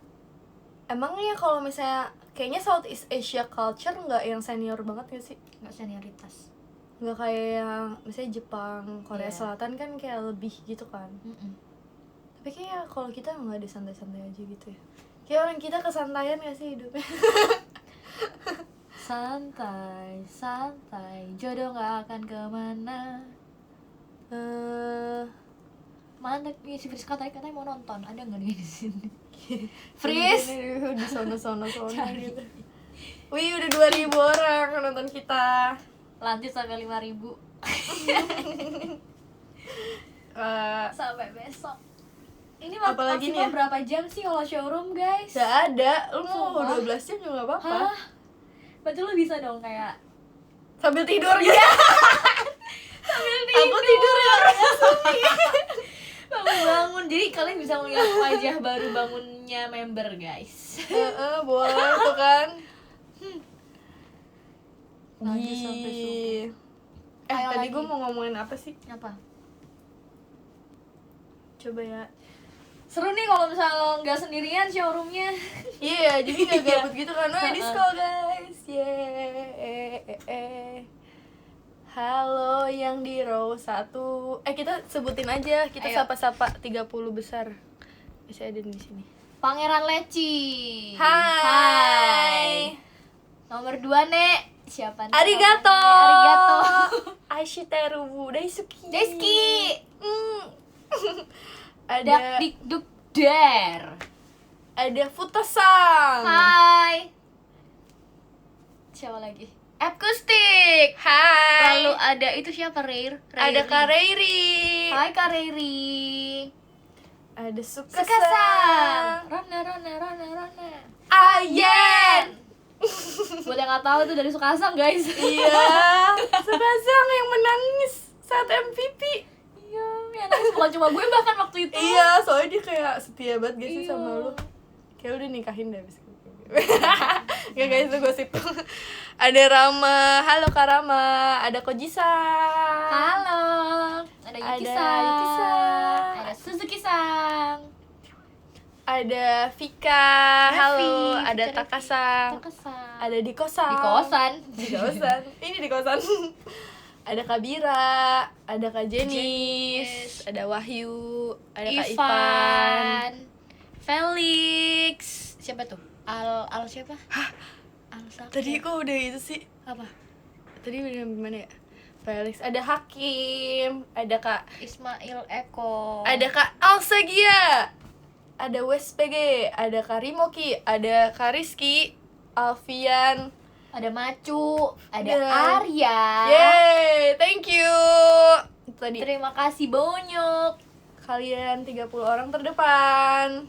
emangnya kalau misalnya kayaknya Southeast Asia culture nggak yang senior banget gak sih? Nggak senioritas. Nggak kayak yang misalnya Jepang, Korea Iya. Selatan kan kayak lebih gitu kan. Tapi kayak kalau kita nggak ada santai-santai aja gitu ya. Kayak orang kita kesantaian gak sih hidupnya? Santai, jodoh gak akan kemana. Mana nih si Friska tadi katanya mau nonton, ada nggak nih di sini? Freeze. Di sono gitu. Wih, udah 2.000 orang nonton kita. Lanjut sampai 5.000. Sampai besok. Ini Apalagi nih maksimal ya? berapa jam sih kalau showroom, guys? Gak ada, lu mau Sumpah. 12 jam juga gak apa-apa. Hah? Berarti lu bisa dong kayak Sambil tidur gitu. sambil Aku tidur ya. bangun-bangun. Jadi kalian bisa melihat wajah baru bangunnya member, guys. Boleh tuh kan. Lanjut sampai subuh. Ayo Tadi lagi. gue mau ngomongin apa sih? Apa? Coba ya. Seru nih kalau misalnya nggak sendirian showroomnya. Iya, jadi gak Iya. gabut gitu kan. Oh, disco guys. Yeay. Halo yang di row 1. Kita sebutin aja. Kita Ayo. sapa-sapa 30 besar. Masih ada di sini. Pangeran Leci. Hai. Nomor 2, Nek. Siapa nih? Arigato. Arigato. Aishiteru Daisuki. Deski. Ada Dak dik duk der. ada Futasang. Hai. Siapa lagi? Akustik. Hai. Lalu ada itu siapa, Rare? Ada Kak Reiri. Hai Kak Riri. Ada Sukasang. Sukasang. Rana. Ayen. Buat yang nggak tahu itu dari Sukasang, guys. Iya. Sukasang yang menangis saat MVP. Iya, yang nangis bukan cuma gue bahkan waktu itu. Iya, soalnya dia kayak setia banget gak sih Iya. sama lu. Kayak udah nikahin deh abis itu. Gak guys, itu gosip. Ada Rama. Halo Kak Rama. Ada Koji-san. Halo. Ada Yuki-san. Ada Suzuki-san. Ada Vika. Halo. Vika Ada Riki. Taka-san. Taka-san. Ada di kosan. Di kosan. Di kosan. Ini di kosan. Ada Kak Bira, ada Kak Jenis, ada Wahyu, ada Kak Ivan. Felix. Siapa tuh? Al siapa? Al siapa? Tadi kok udah itu sih? apa? Tadi udah gimana ya? Felix, ada Hakim, ada Kak, Ismail Eko. ada Kak Alsagia, ada WSPG, ada Kak Rimoki, ada Kak Rizky, Alfian. Ada Macu, ada Dan- Arya. Yeay, thank you. Itu tadi Terima kasih banyak. kalian 30 orang terdepan.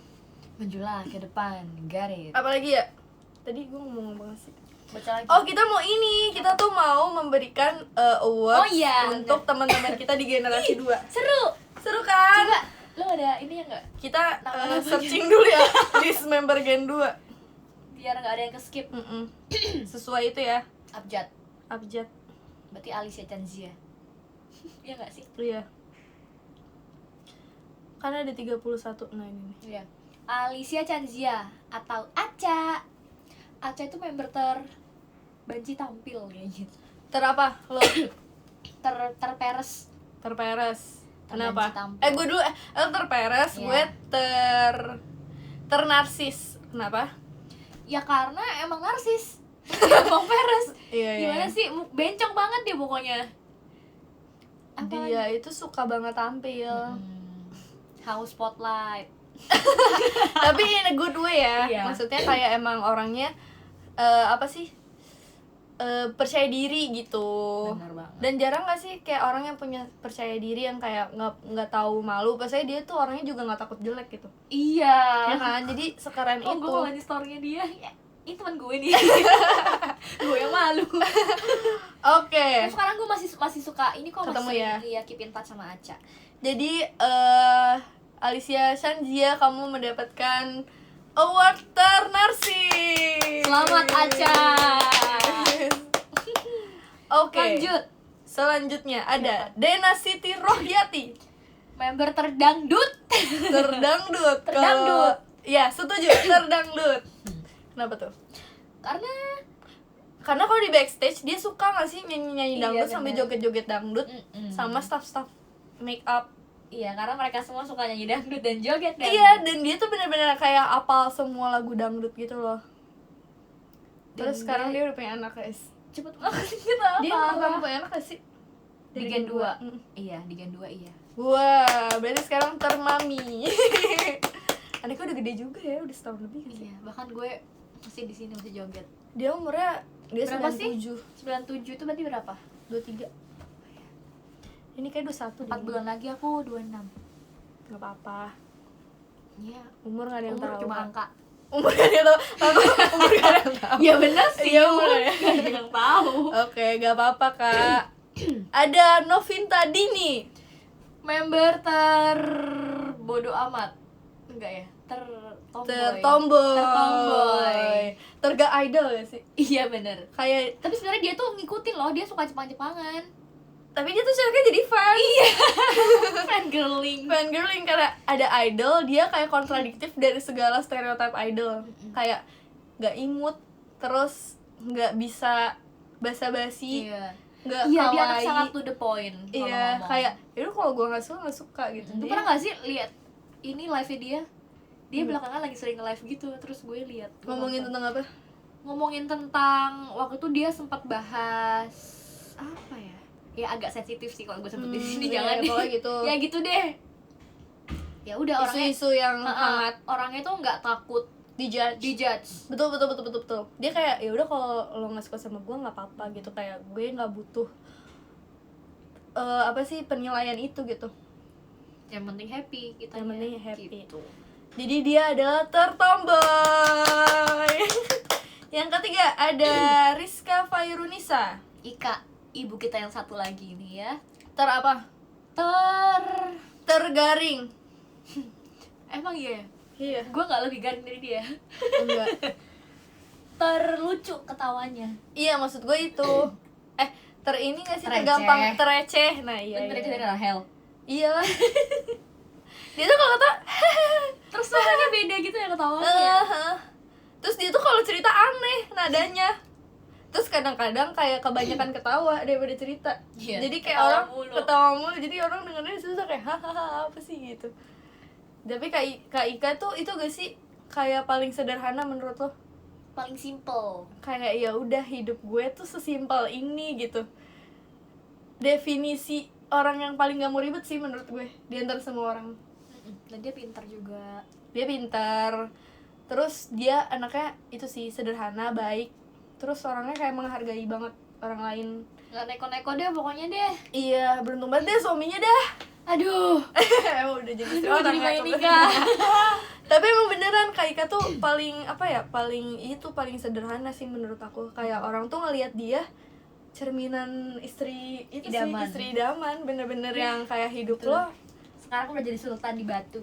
Majulah ke depan, garis. Apalagi ya? Tadi gue ngomong apa sih? Baca lagi. Oh, kita mau ini. Kita tuh mau memberikan Oh award iya, untuk teman-teman kita di generasi 2. Seru. Seru kan? Coba lo ada ini ya nggak? Kita Nama-namanya. searching dulu ya list member Gen 2. Biar nggak ada yang ke skip. Sesuai itu ya. Abjad. Abjad. Berarti Alicia Chanzia. Iya nggak sih? Iya. Karena ada 31. Nah, ini nih. Iya. Alicia Chanzia atau Aca. Aca itu member terbanci tampil kayaknya. Terapa? Lo Terperes. terperes. Terbanci Kenapa? tampil. Gue dulu lo terperes, Iya. gue ternarsis. Kenapa? Ya karena emang narsis. Emang peres. Iya, Gimana sih? Bencong banget dia pokoknya. Dia itu suka banget tampil. House spotlight. Tapi in a good way ya. Iya. Maksudnya kayak emang orangnya apa sih? Percaya diri gitu. Benar banget. Dan jarang gak sih kayak orang yang punya percaya diri yang kayak nggak tahu malu. Pasnya dia tuh orangnya juga nggak takut jelek gitu. Iya. Ya kan? Jadi sekeren Oh, itu. gue mau lanjut story-nya dia. Ya, ini teman gue nih. Gue yang malu. Oke. Tapi sekarang gue masih suka ini kok, Ketemu masih ya? Iya, keep in touch sama Aca. Jadi Alicia Shanzia, kamu mendapatkan award ternarsis. Selamat Aca. Oke. Lanjut. Selanjutnya ada Dena Siti Rohyati. Member terdangdut. Terdangdut. Terdangdut. Ya, setuju. Terdangdut. Kenapa tuh? Karena kalau di backstage dia suka gak sih nyanyi-nyanyi Iya, dangdut sambil bener. joget-joget dangdut Mm-mm. sama staff-staff make up. Iya, karena mereka semua suka nyanyi dangdut dan joget dangdut. Iya, dan dia tuh bener-bener kayak apal semua lagu dangdut gitu loh. Dan Terus sekarang dia- dia udah punya anak, guys. Cepet banget kita apa? Dia pertama punya anak gak sih? Di Dari Gen 2. Mm. Iya, di Gen 2 iya. Wah, berarti sekarang termami. Anaknya udah gede juga ya, udah setahun lebih kan sih. Iya, bahkan gue masih di sini masih joget. Dia umurnya Berapa sih? 97. 97 itu berarti berapa? 23. Ini kayak 21 4 bulan lagi aku 26. Gak apa-apa. Iya, Umur gak ada yang umur tahu. cuma Kak. angka. Umur gak ada yang tahu. Umur gak ada yang tahu. Iya bener sih. Iya, umur ya. Gak ada yang tahu. Oke, gak apa-apa Kak. Ada Novinta Dini. Member terbodoh amat. Enggak ya? Tertomboy. Tertomboy. Terga idol ya sih. Iya bener. Kayak, Tapi sebenarnya dia tuh ngikutin loh, dia suka Jepang-Jepangan. tapi dia tuh ceritanya jadi fan. Iya. Fan girling. Fangirling karena ada idol, dia kayak kontradiktif dari segala stereotip idol. Kayak gak imut, terus gak bisa basa-basi, Iya. gak Iya, kawaii. dia anak sangat to the point. kalau Iya, ngomong. kayak yaudah kalau gue gak suka gitu. Lu Dia- pernah gak sih lihat ini live-nya dia? Dia belakangan lagi sering live gitu, terus gue lihat. ngomongin tentang apa? Ngomongin tentang waktu itu dia sempat bahas apa ya? Ya agak sensitif sih kalau gue sebut di sini, Iya, jangan deh. pokoknya gitu. Ya gitu deh. Ya udah orangnya Isu-isu yang hangat orangnya tuh nggak takut dijudge. betul. Dia kayak ya udah kalau lo nggak suka sama gue nggak apa-apa gitu, kayak gue nggak butuh apa sih penilaian itu gitu. Yang penting happy kita. Yang penting happy. Gitu. Jadi dia adalah tertomboy. Yang ketiga ada Rizka Fairunisa. Ika, ibu kita yang satu lagi nih ya. Apa? Tergaring. Emang iya. Iya. Gue nggak lebih garing dari dia. Enggak. Terlucu ketawanya. Iya, maksud gue itu. Ini nggak sih Tereceh. tergampang tereceh. Nah, iya. Bener iya. dari Rahel. Iyalah. Dia tuh kalau kata Terus suaranya beda gitu ya ketawanya. terus dia tuh kalau cerita aneh nadanya. Terus kadang-kadang kayak kebanyakan ketawa daripada cerita. Iya, Jadi kayak ketawa orang mulu. ketawa mulu. Jadi orang dengernya susah kayak hahaha apa sih gitu. Tapi Kak Ika tuh itu gak sih kayak paling sederhana menurut lo? Paling simple. Kayak ya udah hidup gue tuh sesimpel ini gitu. Definisi orang yang paling gak mau ribet sih menurut gue di antara semua orang. Dan dia pintar juga. Dia pintar, terus dia anaknya itu sih sederhana, baik, terus orangnya kayak menghargai banget orang lain. Gak neko-neko deh pokoknya deh. Iya, beruntung banget deh suaminya dah. Aduh. Emang udah jadi Aduh, jadi pengen nikah. Tapi emang beneran Kak Ika tuh paling apa ya, paling sederhana sih menurut aku. Kayak orang tuh ngelihat dia cerminan istri itu Idaman. sih, istri idaman, bener-bener yang kayak hidup Betul. lo. Sekarang aku udah jadi sultan di Batu.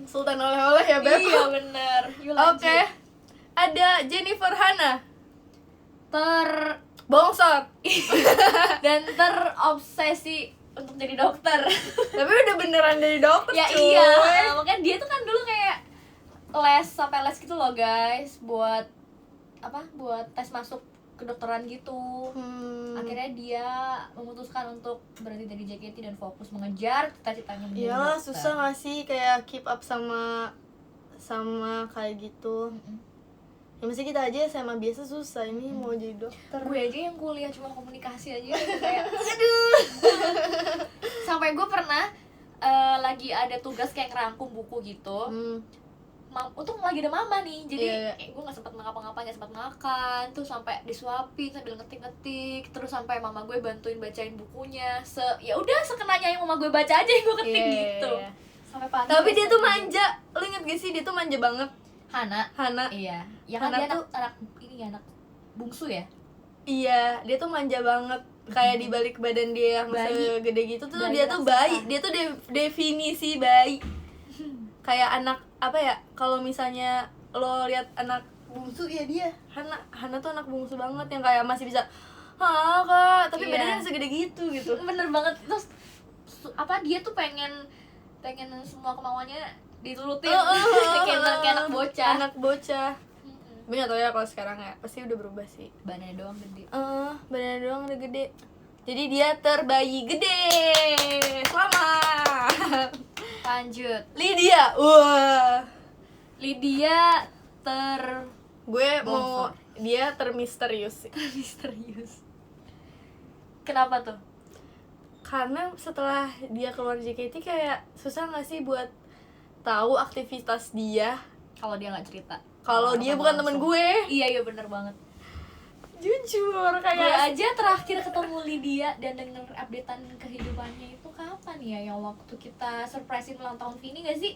Sultan oleh-oleh ya, Beb. Iya bener. Yuk lanjut. Oke. Ada Jennifer Hana. Bongsor Bongsor. dan terobsesi untuk jadi dokter. Tapi udah beneran dari dokter, Ya cuy. iya, makanya dia tuh kan dulu kayak sampai les gitu loh guys, buat tes masuk kedokteran gitu. Akhirnya dia memutuskan untuk berhenti dari JKT dan fokus mengejar cita-citanya menjadi Iyalah, dokter. susah gak sih kayak keep up sama kayak gitu. Ya mesti kita aja sama biasa susah, ini mau jadi dokter. Gue aja yang kuliah cuma komunikasi aja kayak aduh. Sampai gue pernah lagi ada tugas kayak ngerangkum buku gitu. Untung lagi ada mama nih, jadi Iya. gue nggak sempat ngapa-ngapain, nggak sempat makan, tuh sampai disuapin sambil ngetik-ngetik, terus sampai mama gue bantuin bacain bukunya, ya udah sekenanya yang mama gue baca aja yang gue ketik Iya, gitu. iya. Sampai pagi. Tapi dia tuh sampai manja, lu inget gak sih dia tuh manja banget. Hana. Iya. Ya kan Hana dia tuh- anak ini ya, anak bungsu ya. Iya, dia tuh manja banget. Kayak di balik badan dia yang Bayi. segede gitu tuh Bayi dia tuh raksasa. bayi. Dia tuh definisi bayi. Kayak anak apa ya? Kalau misalnya lo lihat anak bungsu ya dia. Hana tuh anak bungsu banget yang kayak masih bisa Kak, tapi Iya. badannya segede gitu. Bener banget. Terus dia tuh pengen semua kemauannya diturutin. Kayak anak bocah. Anak bocah. Tapi gak tau ya kalau sekarang ya, pasti udah berubah sih. Badannya doang gede. Badannya doang udah gede. Jadi dia terbayi gede. Selamat. Lanjut. Lydia. Wah. Lydia Gue mau Bongsor. dia termisterius sih. misterius. Kenapa tuh? karena setelah dia keluar JKT kayak susah nggak sih buat tahu aktivitas dia Kalau dia nggak cerita. kalau dia bukan temen gue. Iya bener banget. Jujur Gue kayak aja terakhir ketemu Lydia dan denger updatean kehidupannya itu kapan ya? Yang waktu kita surprisein ulang tahun Vini gak sih?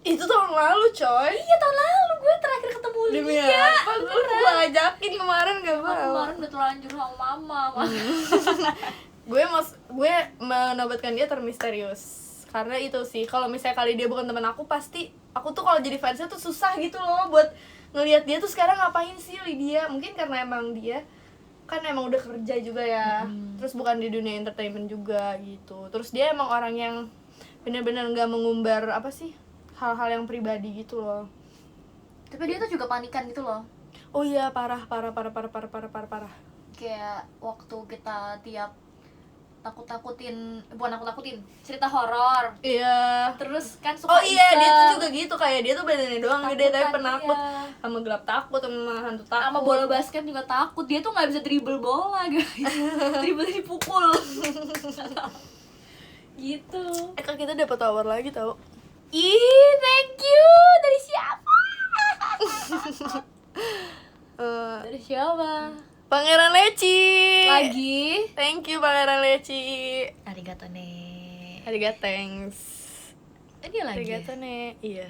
itu tahun lalu coy. Iya tahun lalu gue terakhir ketemu Demi Lydia. apa gue ajakin kemarin gak mau. Kemarin udah terlanjur sama mama. gue menobatkan dia termisterius karena itu sih, kalau misalnya kali dia bukan teman aku, pasti aku tuh kalau jadi fansnya tuh susah gitu loh buat ngelihat dia tuh sekarang ngapain sih Lydia. Mungkin karena emang dia kan emang udah kerja juga ya, terus bukan di dunia entertainment juga gitu. Terus dia emang orang yang benar-benar nggak mengumbar apa sih hal-hal yang pribadi gitu loh. Tapi dia tuh juga panikan gitu loh. Oh iya, parah. Kayak waktu kita tiap bukan nakut-nakutin, cerita horor. Iya. Terus kan suka Oh iya, dia tuh iseng. juga gitu, kayak dia tuh badannya doang gede tapi Takutan, penakut. iya. Sama gelap takut, sama hantu takut. Sama bola basket juga takut. Dia tuh nggak bisa dribble bola guys. Dribble dipukul. Gitu. Kak, kita dapat award lagi tau. Ih, thank you. Dari siapa? Dari siapa? Pangeran Leci. Lagi. Thank you Pangeran Leci. Arigato ne. Arigato, thanks. Ini lagi. Arigato ne. Iya.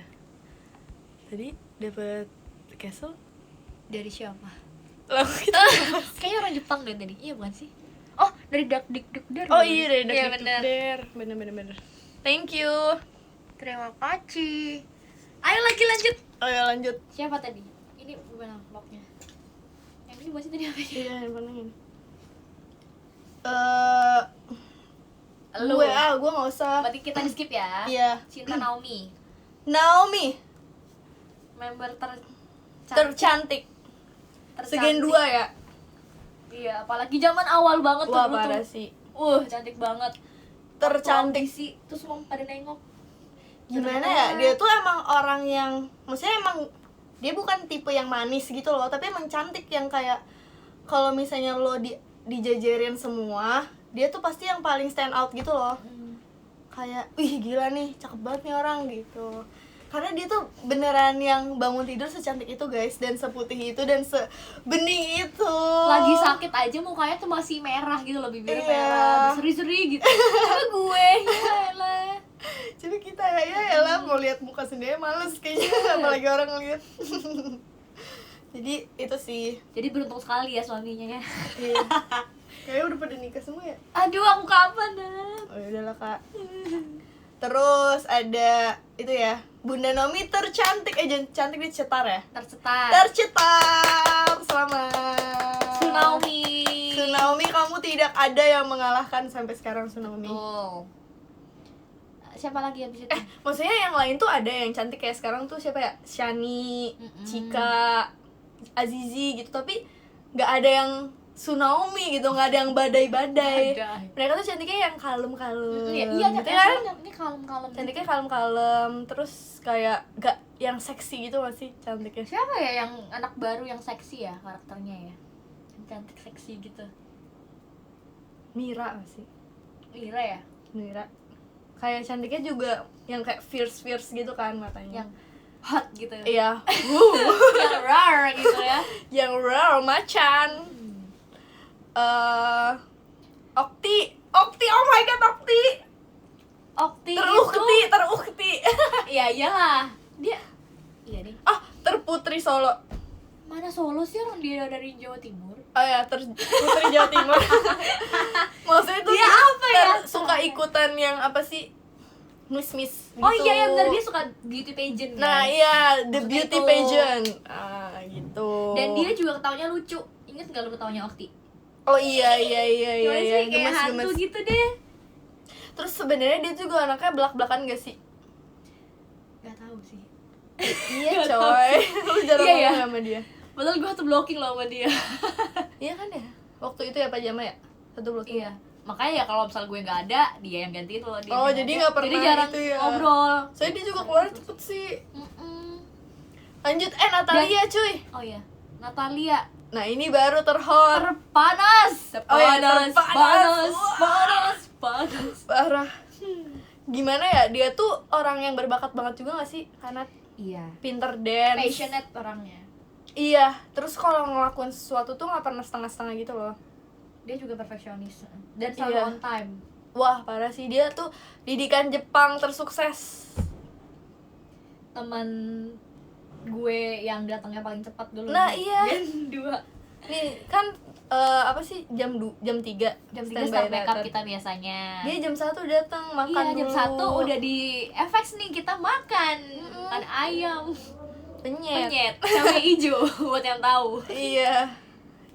Tadi dapat castle Dari siapa? lalu kita. Kayaknya orang Jepang deh tadi. Iya bukan sih? Oh, dari Dak Dik Duk Der. Oh iya, dari Iya, Dakdikdukder. bener. Bener. Thank you. Terima kasih. Ayo lagi lanjut. Oh ya, lanjut. Siapa tadi? Ini bukan vlognya. Yang ini buat tadi apa ya? Iya, handphone ini. Lu. Gue nggak usah. Berarti kita di skip ya. Iya. Cinta Naomi. Naomi Member tercantik. Segen 2 ya. Iya, apalagi zaman awal banget Wah, tuh. parah sih. Cantik banget. Tercantik sih. Terus mau pada nengok. Gimana ya, dia tuh emang orang yang, maksudnya emang dia bukan tipe yang manis gitu loh, tapi emang cantik yang kayak kalau misalnya lo dijajarin semua, dia tuh pasti yang paling stand out gitu loh. Kayak, wih gila nih, cakep banget nih orang gitu. Karena dia tuh beneran yang bangun tidur secantik itu guys, dan seputih itu, dan sebening itu. Lagi sakit aja mukanya tuh masih merah gitu loh, bibirnya Iya. merah, seri-seri gitu. Tapi gue, ya elah. Jadi kita ya elah mau lihat muka sendiri males kayaknya, apalagi orang ngeliat. Jadi itu sih. Jadi beruntung sekali ya suaminya ya. Iya. Kayaknya udah pada nikah semua ya. Aduh, aku kapan dah? Oh ya udahlah kak. Terus ada itu ya, Bunda Nomi tercantik, cantik dicetar ya. Tercetar. Tercetar, selamat. Tsunaomi. Tsunaomi, kamu tidak ada yang mengalahkan sampai sekarang Tsunaomi. Tuh. Siapa lagi habis itu? Maksudnya yang lain tuh ada yang cantik kayak sekarang tuh siapa ya? Shani, Chika, Azizi gitu, tapi nggak ada yang Tsunaomi gitu, nggak ada yang badai-badai. Mereka tuh cantiknya yang kalem-kalem. Iya, gitu kan? ini kalem-kalem. Cantiknya kalem-kalem, terus kayak gak yang seksi gitu gak sih cantiknya? Siapa ya yang anak baru yang seksi ya karakternya ya? Yang cantik seksi gitu. Mira gak sih? Mira ya? Mira. Kayak cantiknya juga yang kayak fierce gitu kan matanya. Yang hot gitu. Iya. Yang rare gitu ya. Yang raw macan. Okti, oh my god, Okti terukti. Iya iyalah. Dia iya nih. Terputri Solo. Mana Solo sih, orang dia dari Jawa Timur. Oh ya, Putri Jawa Timur. Maksudnya tuh Dia apa ya? Suka ikutan yang apa sih? Miss gitu. Oh iya ya benar, dia suka beauty pageant. Nah, guys. iya, the Maksudnya beauty itu. pageant. Gitu. Dan dia juga ketawanya lucu. Ingat gak lu ketawanya Okti? Oh iya. Gimana sih, kayak hantu Gemes. gitu deh. Terus sebenarnya dia juga anaknya belak-belakan gak sih? Gak tahu sih. Iya, coy. Lu jarang Iya, ya. ngomong sama dia. Padahal gue tuh blocking loh sama dia. Iya kan ya? Waktu itu ya Pak Jama ya? Satu blocking. Iya. Makanya ya kalau misal gue nggak ada, dia yang gantiin loh. Dia Oh, yang jadi ada. nggak pernah Jadi jarang itu ya. ngobrol. Soalnya dia juga keluar cepet sih. Mm-mm. Lanjut, Natalia cuy. Oh iya, Natalia. Nah ini baru terhot. Terpanas. Oh ya, Panas, terpanas. panas, panas. Parah. Gimana ya, dia tuh orang yang berbakat banget juga gak sih? Karena Iya. pinter dance, Passionate orangnya. iya, terus kalau ngelakuin sesuatu tuh gak pernah setengah-setengah gitu loh. Dia juga perfeksionis dan selalu Iya. on time. Wah parah sih, dia tuh didikan Jepang tersukses. Teman gue yang datangnya paling cepat dulu. Nah, iya. Gen 2. Nih kan apa sih jam 3 Jam 3 start makeup kita biasanya. Dia jam 1 datang makan Iya, dulu. jam 1 udah di FX nih, kita makan. Makan ayam. penyet. Cabai hijau buat yang tahu. Iya.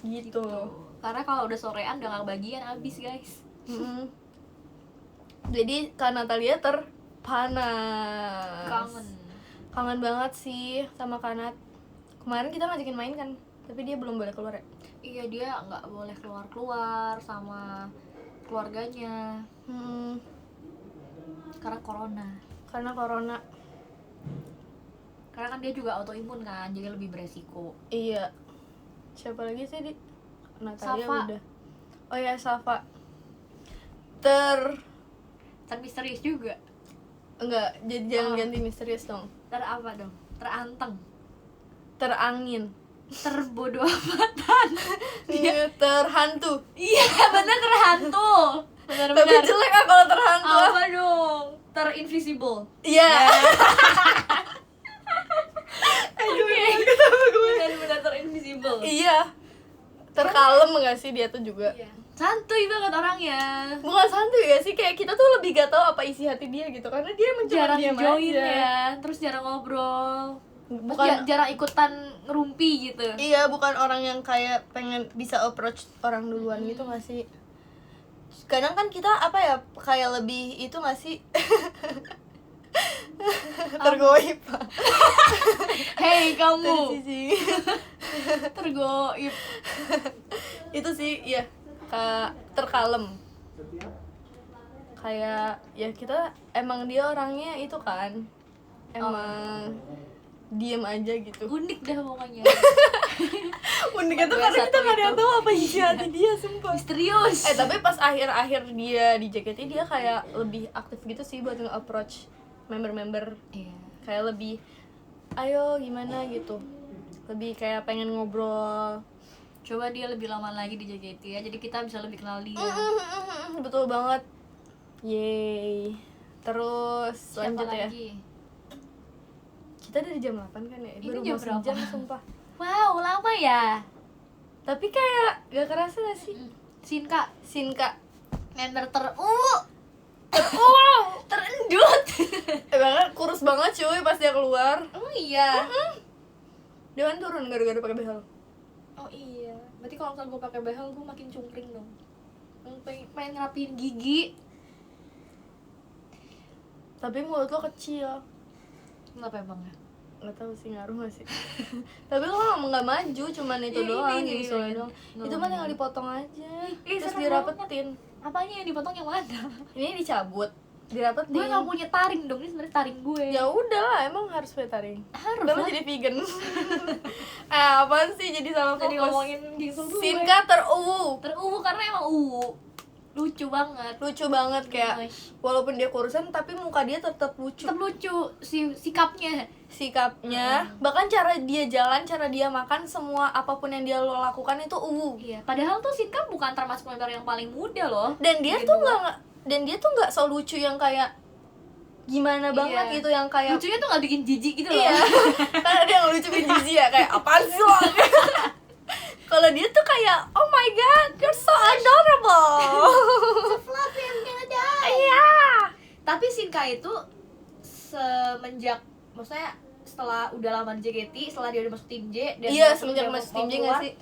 Gitu. Karena kalau udah sorean udah gak bagian habis, guys. Mm-mm. Jadi Kak Natalia terpanas. Kangen banget sih sama Kanat. Kemarin kita ngajakin main kan, tapi dia belum boleh keluar ya. Iya, dia nggak boleh keluar sama keluarganya karena corona. Karena corona. Karena kan dia juga autoimun kan, jadi lebih beresiko. Iya. Siapa lagi sih di Natalia Safa. udah. Oh ya, Safa. Misterius juga. Enggak, jadi jangan ganti misterius dong. Apa dong? Teranteng. Terangin. Terbodoh amatan. Iya, terhantu. Iya, bener terhantu. Tapi Bener-bener. jelek ah kalau terhantu. Apa dong? Terinvisible. Iya. Bener-bener terinvisible. Iya. Terkalem enggak sih dia tuh juga? Iya. Santuy banget orangnya. Bukan santuy ya sih, kayak kita tuh lebih gak tahu apa isi hati dia gitu, karena dia Jarang diam join aja. ya, terus jarang ngobrol. Bukan Jarang ikutan ngerumpi gitu. Iya, bukan orang yang kayak pengen bisa approach orang duluan gitu gak sih? Kadang kan kita apa ya, kayak lebih itu gak sih? Tergoib. Hei kamu, Sih. tergoib. Itu sih, iya. Terkalem. Kayak ya kita emang dia orangnya itu kan. Emang diem aja gitu. Unik dah pokoknya. Uniknya tuh Dua, karena kita satu gak ada yang itu. tahu apa isi hati dia, sumpah. Misterius. Tapi pas akhir-akhir dia di JKT dia kayak lebih aktif gitu sih buat nge-approach member-member. Iya. Kayak lebih ayo gimana gitu. Lebih kayak pengen ngobrol. Coba dia lebih lama lagi di JKT ya, jadi kita bisa lebih kenal dia. Betul banget. Yeay. Terus Siapa lanjut ya. lagi? Kita dari jam 8 kan ya? Ini Baru jam mau berapa? sejam sumpah. Wow, lama ya. Tapi kayak gak kerasa gak sih? Sinka, Sinka member terendut. banget, kurus banget cuy pas dia keluar. Oh iya. Dia kan turun gara-gara pakai behel. Oh iya. Berarti kalau misalnya gue pakai behel gue makin cungkring dong. Pengen ngerapiin gigi. Tapi mulut lo kecil. Kenapa emang ya? Gak tahu sih, ngaruh gak sih? Tapi lo emang gak maju, cuman itu doang, ini, gingsulnya ini. doang. Nggak Itu mah maju. tinggal dipotong aja, terus serem dirapetin. Apanya yang dipotong yang mana? Ini dicabut, dirapetin. Gue gak punya taring dong, ini sebenarnya taring gue. Ya udah lah, emang harus punya taring. Harus Udah lo lah. jadi vegan. Apaan sih jadi salah Tadi fokus. ngomongin gingsul gue. Sinka teruwu. Teruwu karena emang lucu banget. Lucu banget kayak Gemes. walaupun dia kurusan tapi muka dia tetap lucu. Tetap lucu sikapnya. Sikapnya, bahkan cara dia jalan, cara dia makan, semua apapun yang dia lo lakukan itu Iya, padahal tuh Sinka bukan termasuk member yang paling muda loh. Dan dia tuh nggak so lucu yang kayak gimana banget Iya. gitu, yang kayak Lucunya tuh gak bikin jijik gitu loh. iya. Karena dia ngelucu bikin jijik ya, kayak apaan sih lo? Kalau dia tuh kayak oh my god, you're so adorable. Fluffy and gonna Iya. Tapi Sinka itu semenjak, maksudnya setelah udah lama di JKT, setelah dia udah masuk tim J dan Iya, waktu semenjak dia masuk mau tim J nggak keluar, sih?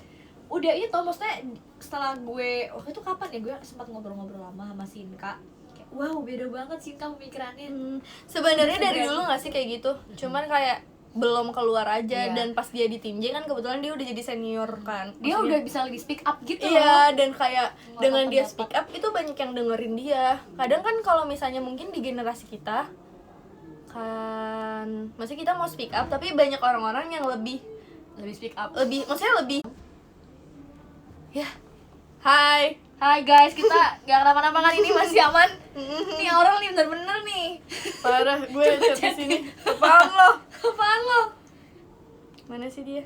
Udah itu maksudnya setelah gue waktu itu kapan ya, gue sempat ngobrol-ngobrol lama sama Sinka. Kayak, wow, beda banget Sinka pemikirannya. Sebenarnya dari Sebenarnya. dulu nggak sih kayak gitu, cuman kayak belum keluar aja. Iya. Dan pas dia di tim J kan kebetulan dia udah jadi senior kan. Dia Maksudnya- udah bisa lebih speak up gitu loh. Iya, dan kayak Mengeluarkan dengan dia pendapat. speak up itu banyak yang dengerin dia. Kadang kan kalau misalnya mungkin di generasi kita kan maksudnya kita mau speak up tapi banyak orang-orang yang lebih Lebih speak up. maksudnya lebih Ya. Hai. Hai guys, kita gak kenapa-napa kali ini, masih aman. Nih Aurel nih bener-bener nih. Parah, gue chat di sini. Apaan lo? Apaan lo? Mana sih dia?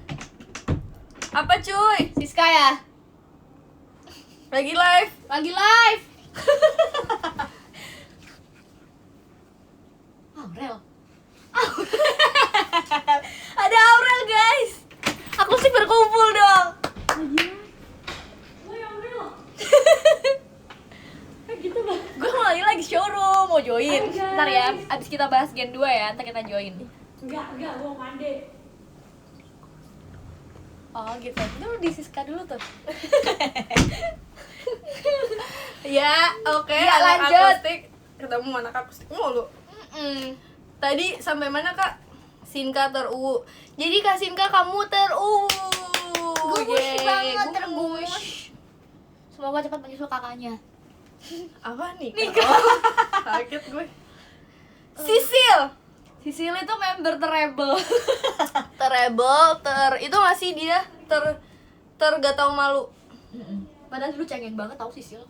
Apa cuy? Siska ya? Lagi live. Lagi live. Aurel. Ada Aurel guys. Aku sih berkumpul dong. Gitu lah. Gue lagi showroom, mau join. Ntar ya, abis kita bahas Gen 2 ya, ntar kita join. Enggak, gue mau mandi. Oh gitu, itu lu di Siska dulu tuh. Ya, oke. Ya, anak lanjut. akustik. Ketemu anak akustik mulu. Tadi sampai mana kak? Sinka teruu. Jadi kak Sinka kamu teruu. Gugush banget, Gugush. tergugush. Semoga cepat menyusul kakaknya. Apa nih? Nikah. Kaget gue. Sisil. Sisil itu member Rebel. Itu masih dia gak tau malu. Padahal dulu cengeng banget tau Sisil.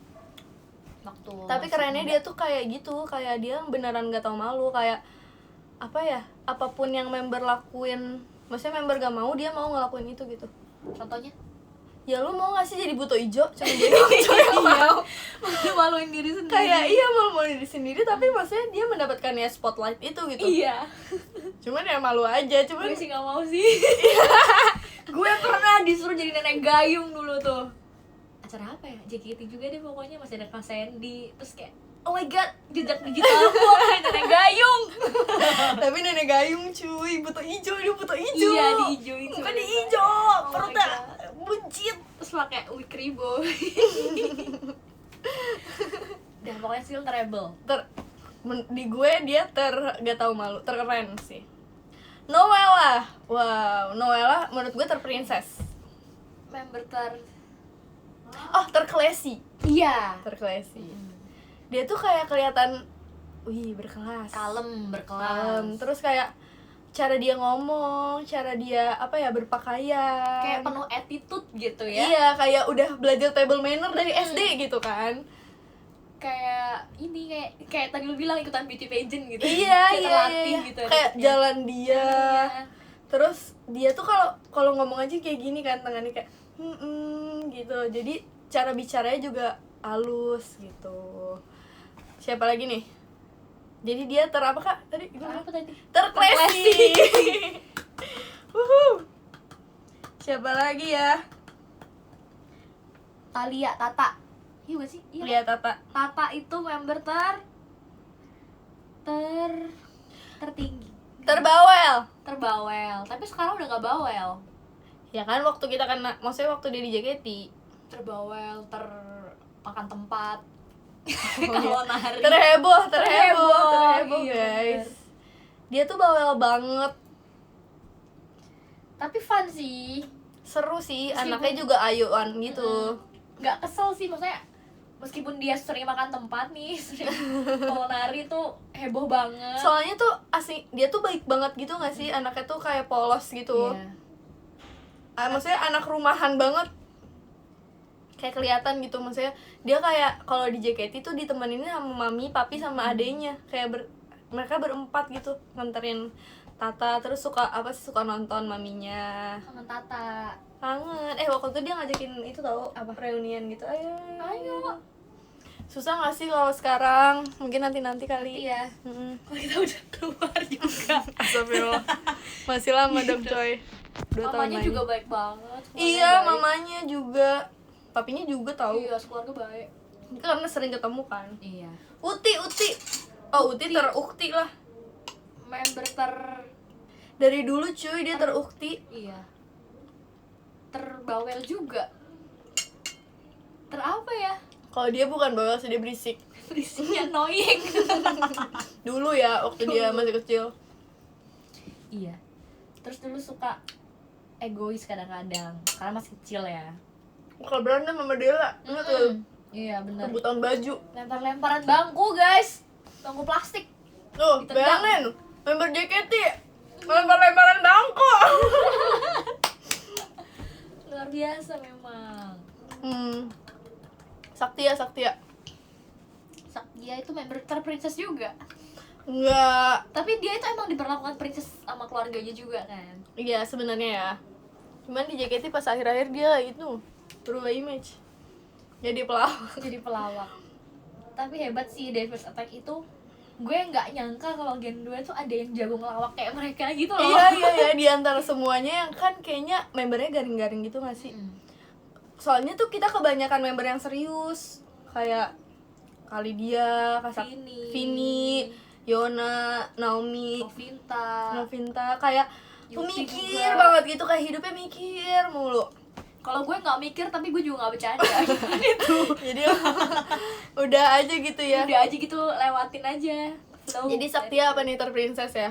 Waktu Tapi kerennya dia tuh kayak gitu, kayak dia beneran gak tau malu, kayak apa ya? Apapun yang member lakuin, maksudnya member gak mau, dia mau ngelakuin itu gitu. Contohnya? Ya lu mau gak sih jadi buto ijo? Cuma jadi buto yang mau. Malu-maluin diri sendiri. Kayak iya malu diri sendiri, tapi maksudnya dia mendapatkan ya spotlight itu gitu. Iya. Cuman ya malu aja, cuman Gue sih gak mau sih. Gue pernah disuruh jadi nenek gayung dulu tuh. Acara apa ya? JKT juga deh pokoknya, masih ada Kak Sandy. Terus kayak, oh my god, jejak digital aku kayak nenek gayung. tapi nenek gayung cuy, buto ijo, dia buto ijo. Iya, diijoin. Bukan di ijo, Oh my perutnya God. buncit. Terus pakai wig ribo. Dan pokoknya Sil Rebel. Di gue dia gak tahu malu, terkeren sih. Noella, wow, Noella menurut gue terprincess. Member Terklasi, Iya. terklasi. Dia tuh kayak kelihatan, wih berkelas, Kalem, berkelas. terus kayak cara dia ngomong, cara dia apa ya berpakaian, Kayak penuh attitude gitu ya. Iya, kayak udah belajar table manner dari SD gitu kan. Kayak ini kayak tadi lu bilang ikutan beauty pageant gitu. Iya, Kayak iya, terlatih iya. gitu. Kayak attitude-nya. jalan dia. Iya. Terus dia tuh kalau ngomong aja kayak gini kan, tangannya kayak gitu. Jadi cara bicaranya juga halus gitu. Siapa lagi nih? Jadi dia apa kak? Tadi gimana? Apa tadi? Terklasi. Wuhu. Siapa lagi ya? Talia, Tata. Iya gak sih? Iya. Lihat Tata. Tata itu member tertinggi. Terbawel. Tapi sekarang udah gak bawel. Ya kan waktu kita kena, maksudnya waktu dia di JKT. Terbawel, makan tempat. iya. Kalau nari. Terheboh Iya, guys. bener. Dia tuh bawel banget. Tapi fun sih. Seru sih, Meskipun- anaknya juga ayuan gitu. Gak kesel sih, maksudnya meskipun dia sering makan tempat nih, sering kalau nari tuh heboh banget. Soalnya tuh asing, dia tuh baik banget gitu gak sih? Anaknya tuh kayak polos gitu. Iya. Maksudnya anak rumahan banget. Kayak kelihatan gitu, maksudnya dia kayak kalau di JKT tuh ditemenin sama mami, papi sama adenya. Kayak mereka berempat gitu nganterin Tata, terus suka nonton maminya. Sama Tata. Kangen. Waktu itu dia ngajakin itu tau apa reunian gitu. Ayo. Susah gak sih kalau sekarang? Mungkin nanti kali. Iya. Mm-mm. Kalau kita udah keluar juga. Astagfirullah. Masih lama dong coy. 2 tahun Mamanya lagi. juga baik banget. keluarganya Iya, baik. mamanya juga. Papinya juga tahu. Iya, sekeluarga baik. Karena sering ketemu kan. Iya. Uti. Oh, Uti terukti lah. Member Dari dulu cuy dia terukti. iya. Terbawel juga. Apa ya? Kalau dia bukan bawel sih, dia berisik. Berisiknya annoying. Dulu ya waktu dia masih kecil. Iya. Terus dulu suka egois kadang-kadang karena masih kecil ya. Kalau berantem sama Dela, ingat tuh. Iya benar. Rebutan baju. Lempar-lemparan bangku guys. Bangku plastik. Tuh, Ditendang. bayangin. Member JKT lempar-lemparan bangku. Luar biasa memang. Saktia Dia itu member terprincess juga. enggak. Tapi dia itu emang diperlakukan princess sama keluarganya juga kan. Iya sebenarnya ya, cuman di JKT pas akhir-akhir dia itu berubah image jadi pelawak. Jadi pelawak. Tapi hebat sih Diverse Attack itu. Gue nggak nyangka kalau Gen 2 tuh ada yang jago ngelawak kayak mereka gitu loh. Iya di antara semuanya yang kan kayaknya membernya garing-garing gitu nggak sih? Soalnya tuh kita kebanyakan member yang serius, kayak Kalidia, Vini, Yona, Naomi, Novinta, kayak Yuki pemikir juga. banget gitu, kayak hidupnya mikir mulu. Kalau gue nggak mikir tapi gue juga nggak bercanda gitu. Jadi udah aja gitu ya. Udah aja gitu, lewatin aja. Flow. Jadi Saktia apa nih terprincess ya?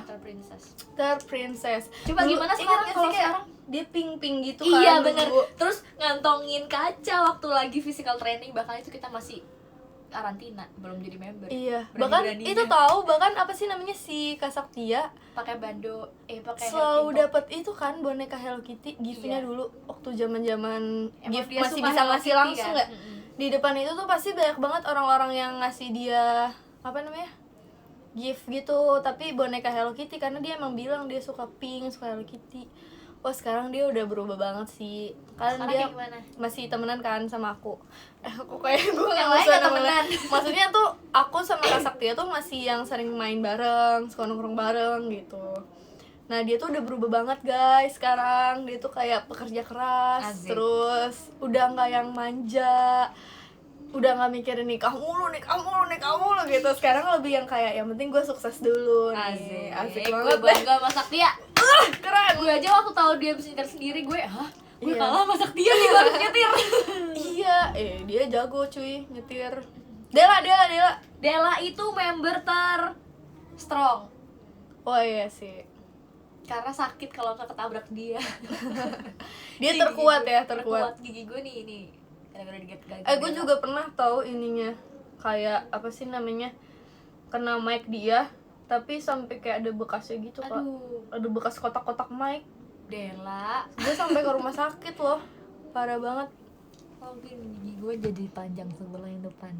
Terprincess. Coba Dulu, gimana ingat sekarang nggak kalau sih kayak sekarang? dia pink gitu kan? Iya bener. dulu. Terus ngantongin kaca waktu lagi physical training, bahkan itu kita masih karantina, belum jadi member. Iya. Bahkan Berani-beraninya itu tahu, bahkan apa sih namanya si Kak Saktia pakai bando, pakai selalu Hello Kitty. dapat itu kan boneka Hello Kitty gift-nya Iya. dulu waktu zaman-zaman Emang gift dia masih suka bisa Hello ngasih Kitty langsung kan? nggak? Di depan itu tuh pasti banyak banget orang-orang yang ngasih dia apa namanya? Gift gitu, tapi boneka Hello Kitty karena dia emang bilang dia suka pink, suka Hello Kitty. Wah sekarang dia udah berubah banget sih. Kan Sekarang dia kayak gimana? masih temenan kan sama aku. Aku kayak gue Yang nggak lain usah nggak temenan. temenan. Maksudnya tuh aku sama Kak Saktia tuh masih yang sering main bareng, suka nongkrong bareng gitu. Nah dia tuh udah berubah banget guys sekarang. Dia tuh kayak pekerja keras, Asik. terus udah nggak yang manja, udah nggak mikirin nikah mulu gitu. Sekarang lebih yang kayak yang penting gue sukses dulu nih. Asik Gue banget deh. bangga sama Saktia. Keren. Gue aja waktu tahu dia bisa nyetir sendiri, gue gue Iya. kalah sama Saktia nih, gue harus nyetir. Iya, dia jago cuy nyetir. Dela. Dela itu member strong Oh iya sih. karena sakit kalau ketabrak dia. Dia Gigi terkuat gue- ya, terkuat. Gigi gue nih ini gara-gara digigit. Gue juga pernah tahu ininya. Kayak apa sih namanya? Kena mic dia, tapi sampai kayak ada bekasnya gitu, Kak. Aduh, Ada bekas kotak-kotak mic. Dela. Dia sampai ke rumah sakit loh. Parah banget. Oh, gigi gue jadi panjang sebelah yang depan.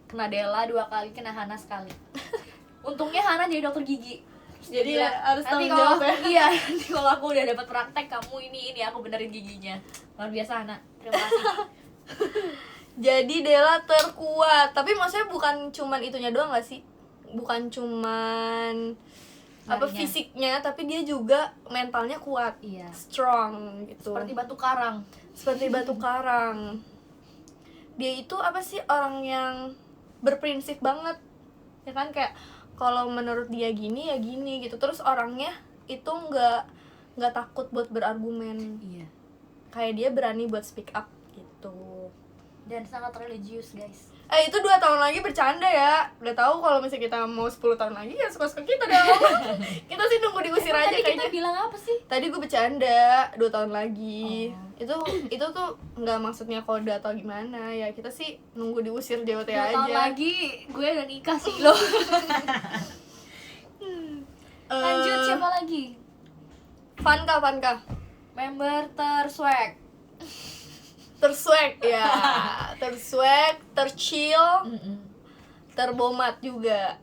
Kena Dela 2 kali, kena Hana sekali. Untungnya Hana jadi dokter gigi. Terus dia Jadi bilang, harus nanti tanggung kalau jawab ya." iya, nanti kalau aku udah dapat praktek kamu ini aku benerin giginya. Luar biasa Hana. Terima kasih. Jadi Dela terkuat. Tapi maksudnya bukan cuman itunya doang gak sih? Bukan cuman apa Larinya. fisiknya, tapi dia juga mentalnya kuat. Iya. Strong gitu. Seperti batu karang. Seperti batu karang. Dia itu apa sih, orang yang berprinsip banget ya kan, kayak kalau menurut dia gini ya gini gitu. Terus orangnya itu nggak takut buat berargumen, Iya. kayak dia berani buat speak up gitu. Dan sangat religius, guys. Itu 2 tahun lagi bercanda ya. Udah tahu kalau misalnya kita mau 10 tahun lagi ya suka-suka kita dong. Kita sih nunggu diusir aja Tadi kayaknya. kita bilang apa sih? Tadi gue bercanda 2 tahun lagi. Oh. Itu tuh nggak maksudnya kode atau gimana ya. Kita sih nunggu diusir JOT 2 aja. tahun lagi gue udah nikah sih lo. Lanjut, siapa lagi? Vanka. Member terswag. Terswag ya. Terswag, terchill, terbomat juga.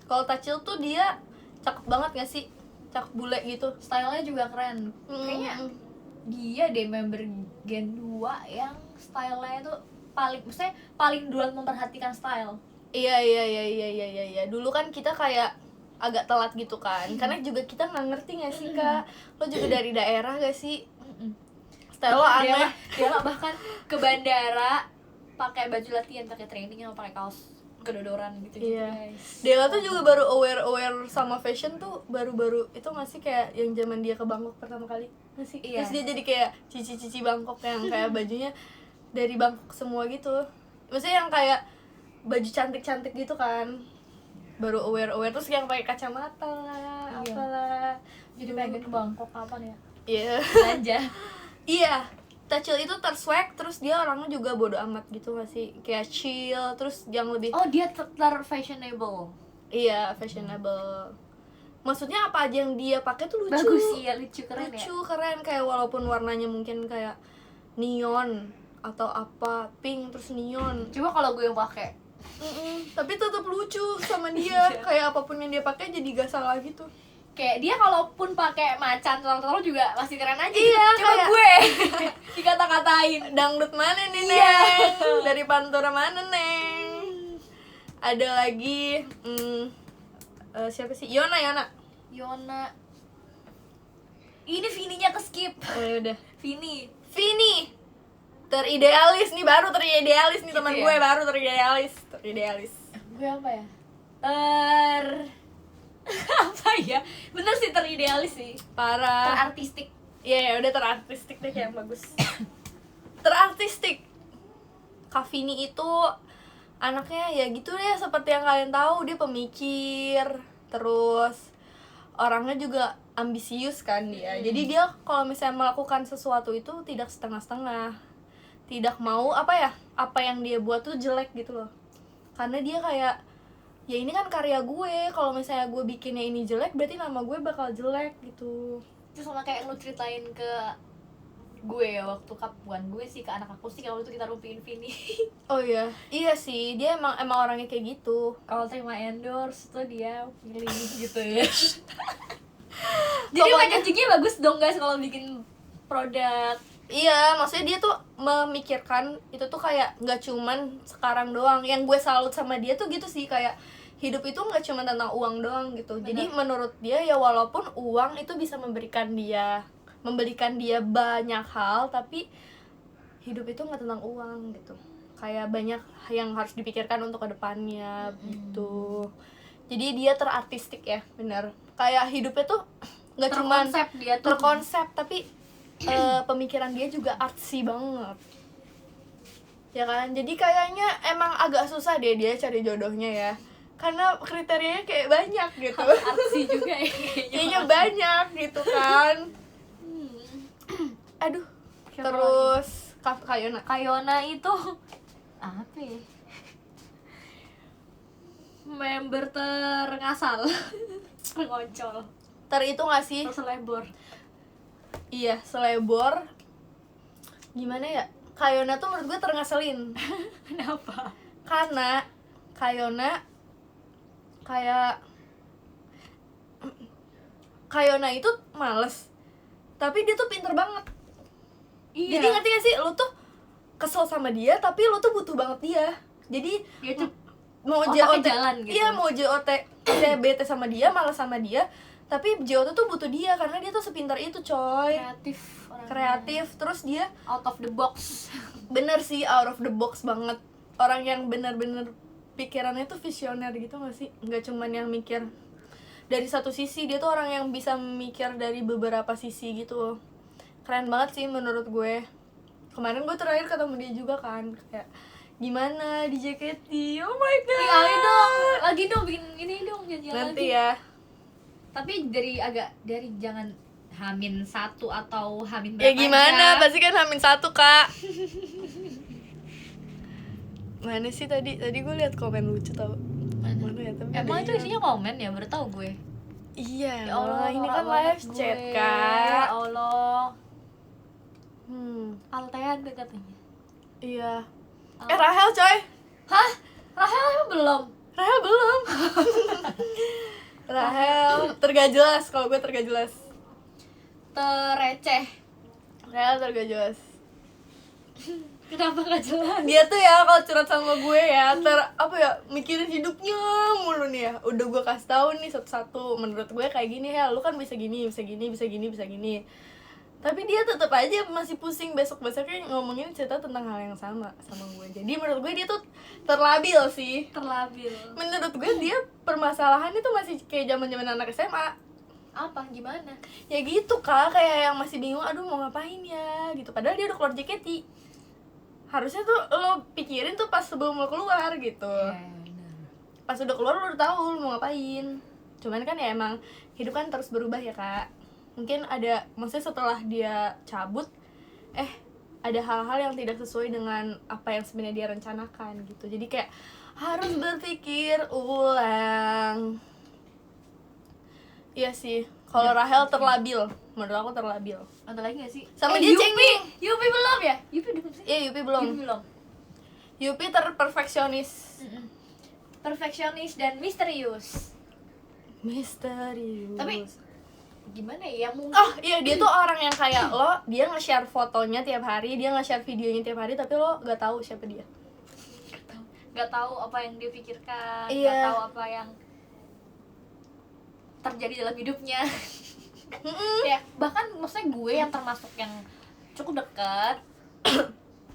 Kalau Tachil tuh dia cakep banget gak sih? Cakep bule gitu. Stylenya juga keren. Kayaknya dia deh member Gen 2 yang stylenya tuh maksudnya paling duluan memperhatikan style. Iya. Dulu kan kita kayak agak telat gitu kan. Karena juga kita nggak ngerti gak sih, Kak? Lo juga dari daerah gak sih? Style lo aneh. Dia bahkan ke bandara pakai baju latihan, pakai training sama pakai kaos kedodoran gitu Iya. guys. Dela tuh juga baru aware sama fashion tuh baru-baru itu nggak sih, kayak yang zaman dia ke Bangkok pertama kali nggak sih? Iya. Terus dia jadi kayak cici Bangkok yang kayak bajunya dari Bangkok semua gitu. Maksudnya yang kayak baju cantik gitu kan. Baru aware terus yang pakai kacamata lah, Iya. apalah. Jadi pengen ke Bangkok kapan ya? Iya. Belanja. Iya. Tachil itu terswag, terus dia orangnya juga bodo amat gitu gak sih? Kayak chill, terus yang lebih Oh, dia fashionable. iya, fashionable. Maksudnya apa aja yang dia pakai tuh lucu. Bagus sih ya, lucu keren ya. Lucu, keren, kayak walaupun warnanya mungkin kayak neon atau apa, pink terus neon. Coba kalau gue yang pakai. Tapi tetap lucu sama dia. Kayak apapun yang dia pakai jadi gak salah gitu. Kayak dia kalaupun pakai macan telur juga masih keren aja. Iya, Coba kayak gue dikata-katain dangdut mana nih, Iya. Neng? Dari Pantura mana, Neng? Ada lagi siapa sih? Yona. Yona. Ini Vini-nya ke skip. Oh ya udah. Vini. Teridealis nih, baru teridealis nih, Gitu teman ya? gue baru teridealis. Gue apa ya? Apa ya? Bener sih, teridealis sih. Parah. Terartistik. Iya, ya udah terartistik deh yang bagus. Terartistik. Kak Vini itu anaknya ya gitu deh, seperti yang kalian tahu, dia pemikir, terus orangnya juga ambisius kan dia. Jadi dia kalau misalnya melakukan sesuatu itu tidak setengah-setengah. Tidak mau apa yang dia buat tuh jelek gitu loh. Karena dia kayak, ya ini kan karya gue, kalau misalnya gue bikinnya ini jelek berarti nama gue bakal jelek gitu. Itu sama kayak lu ceritain ke gue ya waktu bukan gue sih, ke anak aku sih, kalau itu kita rumpiin Vini. Oh iya sih, dia emang orangnya kayak gitu. Kalau terima endorse tuh dia pilih gitu ya. Jadi Pokoknya- packagingnya bagus dong guys kalau bikin produk. Iya, maksudnya dia tuh memikirkan itu tuh kayak nggak cuman sekarang doang. Yang gue salut sama dia tuh gitu sih, kayak hidup itu nggak cuma tentang uang doang gitu. Bener. Jadi menurut dia ya walaupun uang itu bisa memberikan dia banyak hal, tapi hidup itu nggak tentang uang gitu. Kayak banyak yang harus dipikirkan untuk kedepannya gitu. Jadi dia terartistik ya, benar. Kayak hidupnya tuh nggak cuman Terkonsep dia tuh. terkonsep, tapi pemikiran dia juga artsy banget, ya kan? Jadi kayaknya emang agak susah deh dia cari jodohnya ya, karena kriterianya kayak banyak gitu. Artsy juga ya Kayaknya banyak gitu kan. Aduh. Siapa Terus Kayona. Kayona itu apa ya? Member terngasal. Tergoncol. Itu gak sih? Terselebor. Iya, selebor. Gimana ya? Kayona tuh menurut gue terngeselin. Kenapa? Karena Kayona kayak Kayona itu males, tapi dia tuh pinter banget. Iya. Jadi ngerti gak sih, lu tuh kesel sama dia tapi lu tuh butuh banget dia. Jadi Dia tuh mau otaknya JOT jalan gitu. iya, mau JOT saya bete sama dia, malas sama dia, tapi JOT tuh butuh dia karena dia tuh sepintar itu, coy. kreatif orangnya. Kreatif, terus dia Out of the box. bener sih out of the box banget. Orang yang bener-bener pikirannya tuh visioner gitu gak sih? Nggak cuman yang mikir dari satu sisi, dia tuh orang yang bisa mikir dari beberapa sisi gitu. Keren banget sih menurut gue. Kemarin gue terakhir ketemu dia juga kan, kayak gimana di JKT, oh my god. Ih, ayo dong, lagi dong bikin ini dong, janjian Nanti lagi. ya. Tapi dari jangan H-1 atau H-berapa Ya gimana, aja. pasti kan H-1 kak. Mana sih tadi gue lihat komen lucu tau. Mana ya, tapi Emang ada itu yang- isinya komen ya, baru tau gue. Iya, Ya Allah, ini kan norak banget live chat gue. kak. Ya Allah, Altean tuh katanya. Iya. Oh. Rahel coy. Hah? Rahel emang belum? Rahel belum. Rahel tergak jelas, kalau gue tergak jelas. Tereceh. Rahel tergak jelas. Kenapa gak jelas? Dia tuh ya kalau curhat sama gue ya, mikirin hidupnya mulu nih ya. Udah gue kasih tahu nih satu-satu, menurut gue kayak gini ya, lu kan bisa gini. Tapi dia tetap aja masih pusing besok-besoknya ngomongin cerita tentang hal yang sama gue. Jadi menurut gue dia tuh terlabil sih. Terlabil. Menurut gue dia permasalahan itu masih kayak zaman-zaman anak SMA. Apa? Gimana? Ya gitu kak, kayak yang masih bingung, aduh mau ngapain ya gitu. Padahal dia udah keluar JKT. Harusnya tuh lo pikirin tuh pas sebelum lo keluar gitu. Pas udah keluar lo udah tahu lo mau ngapain. Cuman kan ya emang hidup kan terus berubah ya kak. Mungkin ada, maksudnya setelah dia cabut, ada hal-hal yang tidak sesuai dengan apa yang sebenarnya dia rencanakan gitu. Jadi kayak harus berpikir ulang. Iya sih, kalau Rahel terlabil, menurut aku terlabil. Ada lagi gak sih? Sama dia Yupi. cengeng. Yupi belum ya? Yupi udah belum sih? Iya, Yupi belum. Yupi belum. Yupi terperfeksionis. Perfeksionis dan misterius. Misterius. Tapi gimana ya, mungkin oh iya, dia tuh orang yang kayak lo, dia nge-share fotonya tiap hari, dia nge-share videonya tiap hari, tapi lo gak tahu siapa dia. nggak tahu apa yang dia pikirkan, Iya. nggak tahu apa yang terjadi dalam hidupnya. Ya bahkan maksudnya gue yang termasuk yang cukup dekat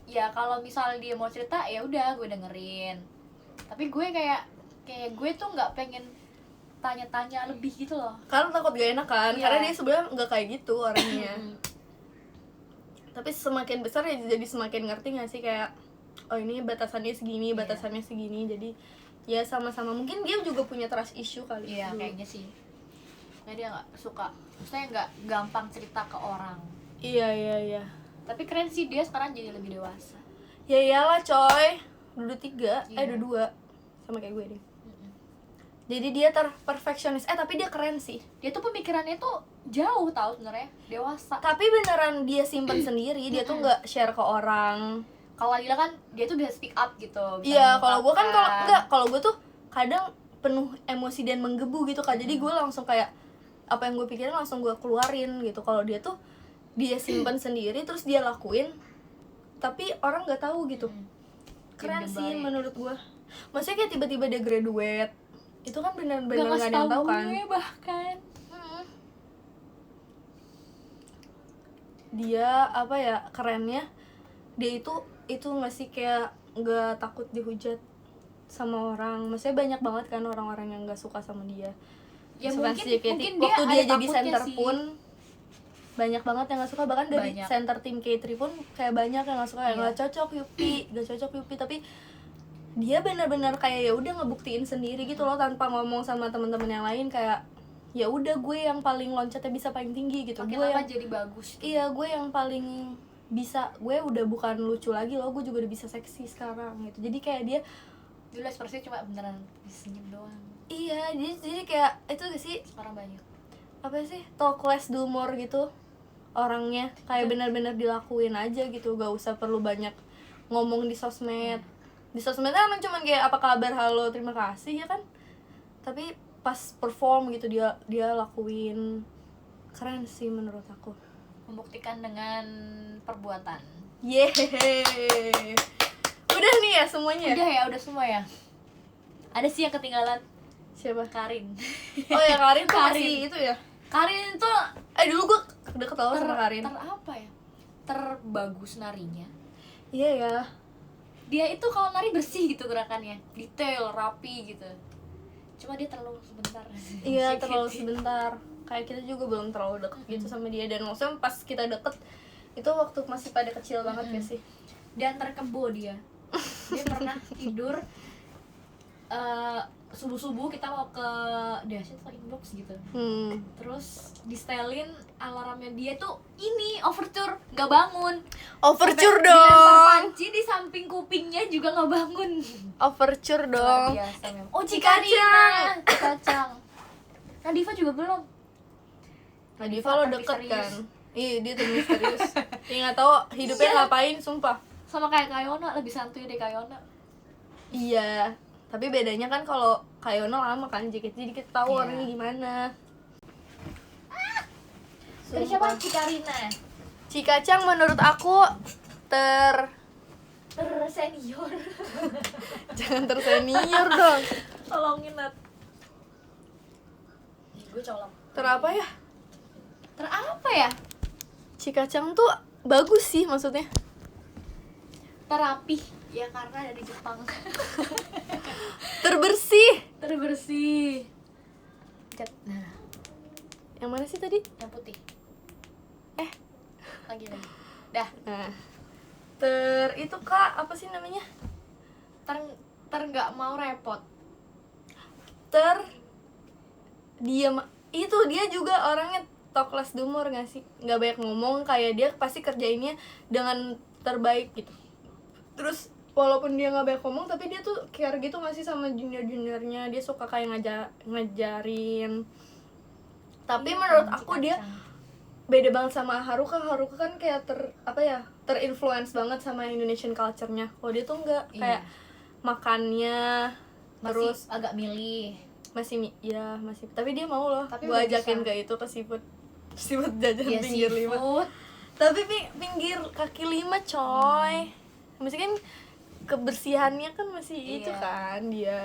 ya kalau misalnya dia mau cerita ya udah gue dengerin, tapi gue kayak gue tuh nggak pengen tanya-tanya lebih gitu loh, Karena takut gak enak kan, Iya. karena dia sebenarnya nggak kayak gitu orangnya. Tapi semakin besar ya jadi semakin ngerti gak sih kayak oh ini batasannya segini, batasannya segini. Jadi ya sama-sama, mungkin dia juga punya trust issue kali. iya dulu. kayaknya sih, kayak dia nggak suka, maksudnya nggak gampang cerita ke orang. Iya. Tapi keren sih dia sekarang jadi lebih dewasa. Ya iyalah coy, udah 3, Iya. udah 2 sama kayak gue deh. Jadi dia terperfeksionis, tapi dia keren sih. Dia tuh pemikirannya tuh jauh tau sebenarnya, dewasa. Tapi beneran dia simpen sendiri, dia tuh nggak share ke orang. Kalau Lila kan dia tuh bisa speak up gitu. bisa Iya, kalau gue kan mengungkapkan. kalau gue tuh kadang penuh emosi dan menggebu gitu Kak. Jadi gue langsung kayak apa yang gue pikirin langsung gue keluarin gitu. Kalau dia tuh dia simpen sendiri terus dia lakuin, tapi orang nggak tahu gitu. Keren Ide sih baik. menurut gue. Maksudnya kayak tiba-tiba dia graduate, itu kan benar-benar Nggak nggak ngasih ada yang tahu tahu kan. gue bahkan. Dia apa ya kerennya, dia itu ngasih kayak nggak takut dihujat sama orang. Maksudnya banyak banget kan orang-orang yang nggak suka sama dia. Ya Fans mungkin JKT. dia Waktu ada dia jadi takutnya center sih. pun banyak banget yang nggak suka, bahkan dari Banyak. center tim K3 pun kayak banyak yang nggak suka, yang Iya. nggak cocok Yupi, tapi dia benar-benar kayak ya udah ngebuktiin sendiri gitu loh tanpa ngomong sama teman-teman yang lain kayak ya udah gue yang paling loncatnya bisa paling tinggi gitu. Makin Gue lama yang jadi bagus. iya gue yang paling bisa, gue udah bukan lucu lagi loh, gue juga udah bisa seksi sekarang gitu. Jadi kayak dia Dulu ekspresinya cuma beneran disenyum doang. iya jadi kayak itu gak sih Sekarang banyak. apa sih talkless humor gitu orangnya, kayak benar-benar dilakuin aja gitu, gak usah perlu banyak ngomong di sosmed. Di sosmednya emang cuman kayak apa kabar, halo, terima kasih ya kan, tapi pas perform gitu dia lakuin. Keren sih menurut aku. Membuktikan dengan perbuatan. Yeay, udah nih ya semuanya. Udah semua ya. Ada sih yang ketinggalan, Siapa? Karin. Oh ya Karin tuh Karin. masih itu ya. Karin tuh Dulu gue udah ketawa sama Karin. apa ya? Terbagus narinya. Iya ya. Dia itu kalau nari bersih gitu gerakannya, detail, rapi gitu. Cuma dia terlalu sebentar. Iya Sedikit. terlalu sebentar. Kayak kita juga belum terlalu deket gitu sama dia, dan maksudnya pas kita deket itu waktu masih pada kecil banget ya sih. Dan terkebo dia. Dia pernah tidur subuh-subuh kita mau ke dahsyat atau inbox gitu. Terus di setelin alarmnya dia tuh ini overture, nggak bangun. Overture Sampai dilempar dong. panci di samping kupingnya juga nggak bangun. Overture Luar dong. biasa memang. Oh Cikacang. Cikacang. Nah Diva juga belum. Diva lo deket misterius. kan. Iya dia tuh misterius. Ya nggak tahu hidupnya Iya. ngapain sumpah. Sama kayak Kayona, lebih santuy deh Kayona. Iya. Tapi bedanya kan kalau Kayona lama kan JKT, jadi kita tahu Iya. orangnya gimana. Dari siapa? Cikarina. Cikacang menurut aku Tersenior. jangan tersenior dong. Tolongin Nat. Gue colok. Apa ya? Apa ya? Cikacang tuh bagus sih maksudnya. Terapi. Ya karena dari Jepang. Terbersih. Terbersih. Cat. Nah, Yang mana sih tadi? yang putih. Lagi. Dah. Nah. Itu Kak, apa sih namanya? Nggak mau repot. Itu dia juga orangnya talkless humor gak sih? Gak banyak ngomong, kayak dia pasti kerjainnya dengan terbaik gitu. Terus walaupun dia gak banyak ngomong, tapi dia tuh care gitu gak sih sama junior-juniornya. Dia suka kayak ngajarin. Tapi menurut aku dia beda banget sama Haruka. Haruka kan kayak terinfluence banget sama Indonesian culture-nya. Kalau dia tuh enggak, kayak makannya masih terus agak milih. masih, tapi dia mau loh Tapi gue udah ajakin bisa. ke itu, ke seafood jajan Ya pinggir lima. seafood. Tapi pinggir kaki lima coy. Maksudnya kan kebersihannya kan masih itu Iya. kan, dia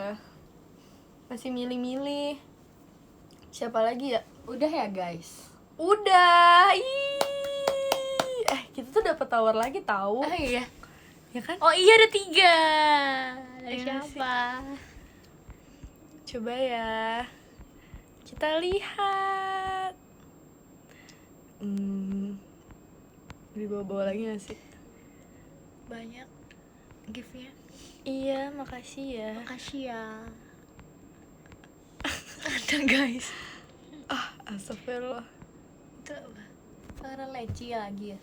masih milih-milih. Siapa lagi ya? Udah ya guys. Udah. Kita tuh dapat tawar lagi tahu. Oh iya. Ya kan? Oh iya ada 3. Ada Iya siapa? Coba ya. Kita lihat. Dibawa-bawa lagi gak sih? Banyak gift-nya. Iya, makasih ya. Makasih ya. Ada guys. Astagfirullah. Itu apa? Pangeran Leci lagi ya.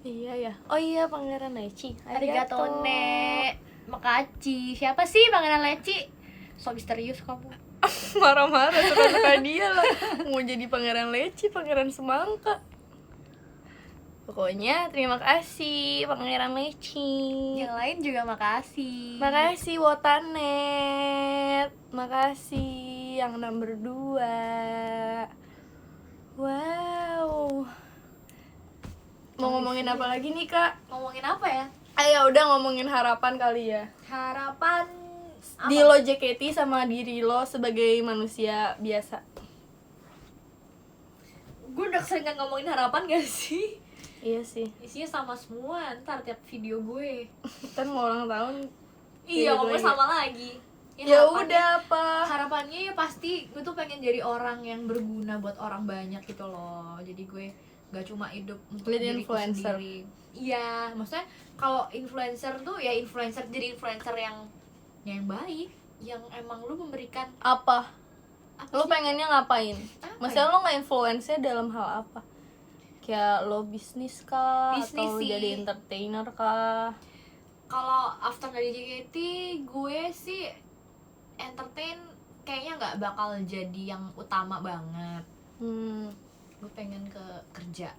Iya ya. Oh iya, Pangeran Leci. Arigato ne. Makasih. Siapa sih Pangeran Leci? So misterius kamu. Marah-marah suka-suka dia lah. Mau jadi Pangeran Leci, Pangeran Semangka. Pokoknya terima kasih Pangeran Leci. Yang lain juga makasih. Makasih Wotanet. Makasih yang nomor 2. Wow. Mau ngomongin apa lagi nih, Kak? Ngomongin apa ya? Ayo udah ngomongin harapan kali ya. Harapan apa? Di lo JKT sama diri lo sebagai manusia biasa. Gue udah seringan ngomongin harapan gak sih? Iya sih. Isinya sama semua ntar tiap video gue. Kan mau ulang tahun. Iya, Iya, ngomongnya gue sama lagi. Ya harapannya- udah apa? Harapannya ya pasti gue tuh pengen jadi orang yang berguna buat orang banyak gitu loh. Jadi gue gak cuma hidup untuk Jadi diriku influencer. sendiri. Iya, maksudnya kalau influencer tuh ya influencer, jadi influencer yang baik, yang emang lu memberikan Apa? apa Lo sih? pengennya ngapain? Apa Maksudnya ya? lo nggak influence-nya dalam hal apa? Kayak lo bisnis kah? Bisnis atau sih. jadi entertainer kah? Kalau after dari JKT gue sih entertain kayaknya nggak bakal jadi yang utama banget. Gue pengen ke kerja,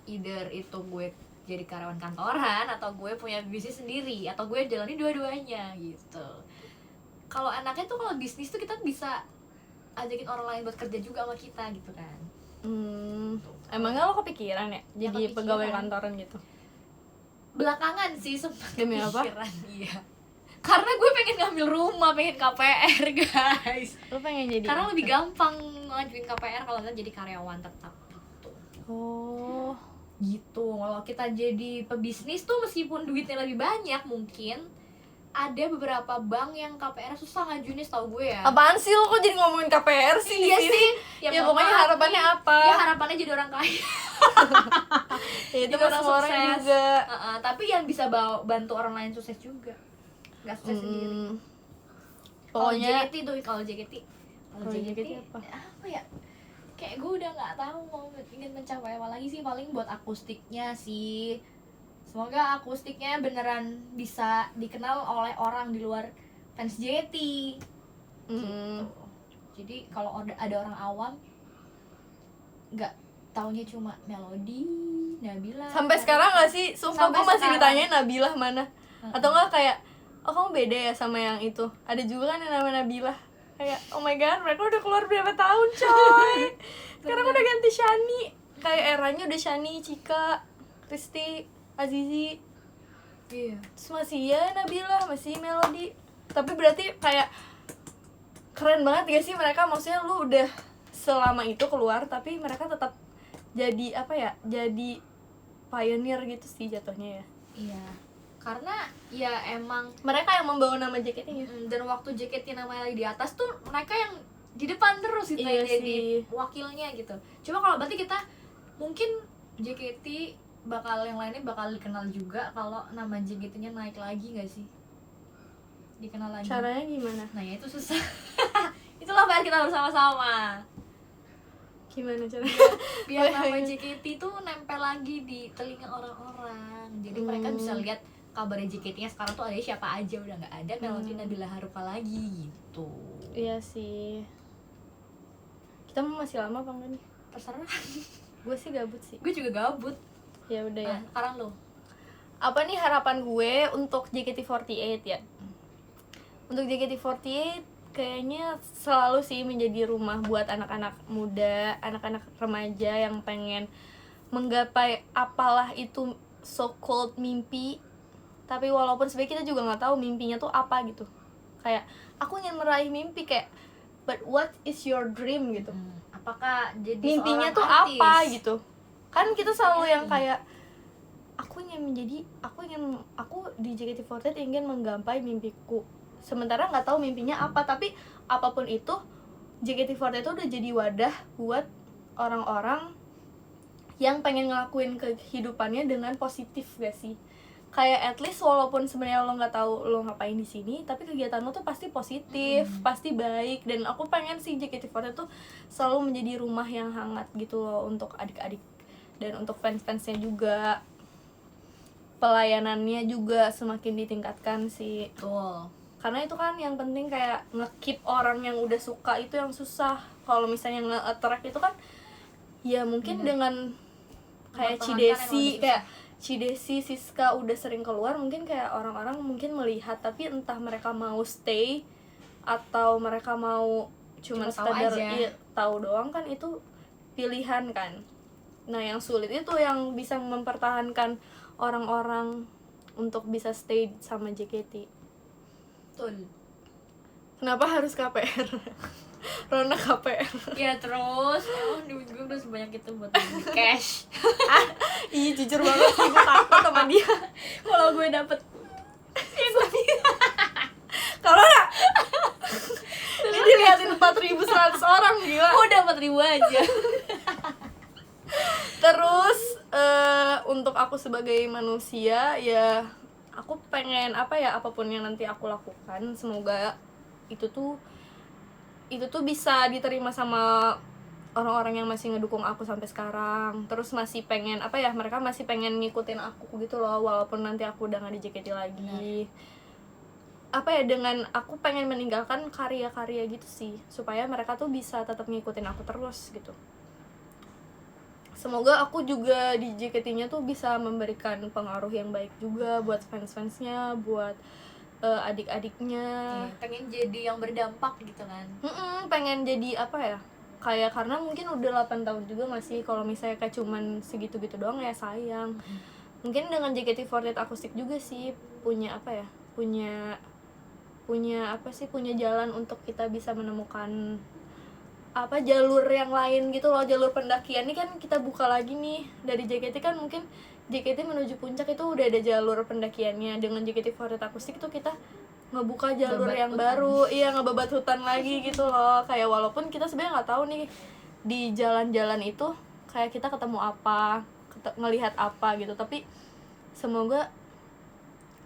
either itu gue jadi karyawan kantoran atau gue punya bisnis sendiri atau gue jalani dua-duanya gitu. Kalau anaknya tuh kalau bisnis tuh kita bisa ajakin orang lain buat kerja juga sama kita gitu kan. Emangnya lo kepikiran ya Ya, jadi kepikiran. pegawai kantoran gitu? Belakangan sih sempat Demi apa? kepikiran, iya. Karena gue pengen ngambil rumah, pengen KPR guys. Lo pengen jadi Karena apa? lebih gampang ngajuin KPR kalau kita jadi karyawan tetap gitu. Oh, Gitu. Kalau kita jadi pebisnis tuh meskipun duitnya lebih banyak mungkin ada beberapa bank yang KPR susah ngajuinnya setahu gue ya. apaan sih lo kok jadi ngomongin KPR sih Iya di sini? sih. Ya mohon pokoknya maaf harapannya nih. apa? Ya harapannya jadi orang kaya. Ya, itu Jadi mah semua orang sukses. juga. Tapi yang bisa bantu orang lain sukses juga. Gak sukses sendiri. Pokoknya Kalau JKT Kalau JKT apa? apa ya? Kayak gue udah nggak tahu mau ingin mencapai apa lagi sih, paling buat akustiknya sih. Semoga akustiknya beneran bisa dikenal oleh orang di luar fans JKT. Gitu. Jadi kalau ada orang awam nggak taunya cuma Melody, Nabila. sampai sekarang gak sih? Sumpah Sampai gue masih sekarang. ditanyain Nabilah mana. Atau enggak kayak, oh kamu beda ya sama yang itu. Ada juga kan yang namanya Nabilah. Kayak, oh my god, mereka udah keluar berapa tahun coy. Sekarang udah ganti Shani. Kayak eranya udah Shani, Cika, Kristi, Azizi. Iya. Terus masih ya Nabilah, masih Melody. Tapi berarti kayak keren banget gak sih mereka? Maksudnya lu udah selama itu keluar tapi mereka tetap jadi apa ya? Jadi pioneer gitu sih jatuhnya ya. Iya. Karena ya emang Mereka yang membawa nama JKT-nya. dan waktu JKT namanya lagi di atas tuh mereka yang di depan terus gitu, Iya yang jadi sih. wakilnya gitu. Cuma kalau berarti kita mungkin JKT bakal yang lainnya bakal dikenal juga kalau nama JKT-nya naik lagi nggak sih? Dikenal lagi. Caranya gimana? Nah ya itu susah. Itulah PR kita bersama-sama. Gimana caranya? Biar nama JKT tuh nempel lagi di telinga orang-orang. Jadi mereka bisa lihat kabarnya JKT-nya sekarang tuh ada siapa aja, udah nggak ada Melody Nabila Haruka lagi gitu. Iya sih. Kita masih lama apa enggak nih? Terserah. Gue sih gabut sih. Gue juga gabut. Ya udah ya. Nah, sekarang lo. Apa nih harapan gue untuk JKT48 ya? Untuk JKT48 kayaknya selalu sih menjadi rumah buat anak-anak muda, anak-anak remaja yang pengen menggapai apalah itu so called mimpi. Tapi walaupun sebenarnya kita juga nggak tahu mimpinya tuh apa gitu. Kayak aku ingin meraih mimpi kayak, but what is your dream gitu? Apakah jadi Mimpinya seorang tuh artis? apa gitu? Kan kita selalu yang kayak aku di JKT48 ingin menggapai mimpiku. Sementara nggak tahu mimpinya apa, tapi apapun itu JKT48 itu udah jadi wadah buat orang-orang yang pengen ngelakuin kehidupannya dengan positif gak sih? Kayak at least walaupun sebenarnya lo nggak tahu lo ngapain di sini, tapi kegiatan lo tuh pasti positif, pasti baik. Dan aku pengen sih JKT48 tuh selalu menjadi rumah yang hangat gitu loh untuk adik-adik dan untuk fans-fansnya juga. Pelayanannya juga semakin ditingkatkan sih. Betul. Karena itu kan yang penting kayak nge-keep orang yang udah suka itu yang susah. Kalau misalnya nge-attract itu kan ya mungkin dengan kayak Cidesi, kayak Cidesi, Siska udah sering keluar, mungkin kayak orang-orang mungkin melihat, tapi entah mereka mau stay atau mereka mau cuman sekadar tahu doang, kan itu pilihan kan. Nah yang sulit itu yang bisa mempertahankan orang-orang untuk bisa stay sama JKT. Betul. Kenapa harus KPR? Rona KPR. Ya terus emang duit gue udah sebanyak itu buat beli cash. Ih jujur banget sih, gue takut sama dia. Kalau gue dapet ya gue Kalau nggak ini diliatin 4.100 orang, gila. udah 4.000 aja. Terus untuk aku sebagai manusia ya, aku pengen apa ya, apapun yang nanti aku lakukan semoga itu tuh bisa diterima sama orang-orang yang masih ngedukung aku sampai sekarang. Terus masih pengen apa ya, mereka masih pengen ngikutin aku gitu loh walaupun nanti aku udah gak di JKT lagi. Apa ya, dengan aku pengen meninggalkan karya-karya gitu sih, supaya mereka tuh bisa tetap ngikutin aku terus gitu. Semoga aku juga di JKT-nya tuh bisa memberikan pengaruh yang baik juga buat fans-fansnya, buat adik-adiknya. Pengen jadi yang berdampak gitu kan. Pengen jadi apa ya, kayak karena mungkin udah 8 tahun juga masih, kalau misalnya kayak cuman segitu-gitu doang ya sayang. Mungkin dengan JKT48 akustik juga sih punya apa ya, punya jalan untuk kita bisa menemukan apa jalur yang lain gitu loh, jalur pendakian. Ini kan kita buka lagi nih dari JKT, kan mungkin JKT menuju puncak itu udah ada jalur pendakiannya. Dengan JKT48 akustik itu kita ngebuka jalur Babat yang hutan. baru, iya ngebabat hutan lagi gitu loh. Kayak walaupun kita sebenarnya nggak tahu nih di jalan-jalan itu kayak kita ketemu apa, ngelihat apa gitu, tapi semoga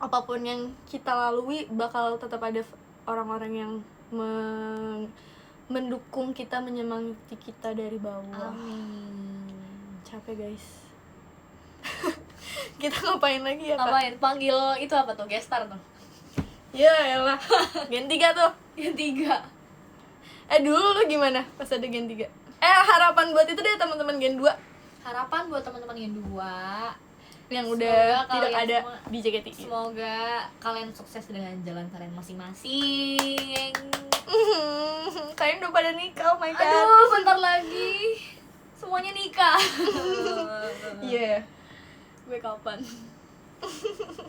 apapun yang kita lalui bakal tetap ada orang-orang yang mendukung kita, menyemangati kita dari bawah. Amin. Capek guys. Kita ngapain lagi ya Kak? Ngapain? Panggil itu apa tuh? Gestar tuh? Ya elah, Gen 3 tuh. Yang 3. Dulu lu gimana pas ada Gen 3? Harapan buat itu deh teman-teman Gen 2 Harapan buat teman-teman yang 2 yang udah semoga tidak kalian ada semua, di JKT. semoga kalian sukses dengan jalan kalian masing-masing. Kalian udah pada nikah, oh my god. Aduh, bentar lagi semuanya nikah. Iya. Gue kapan?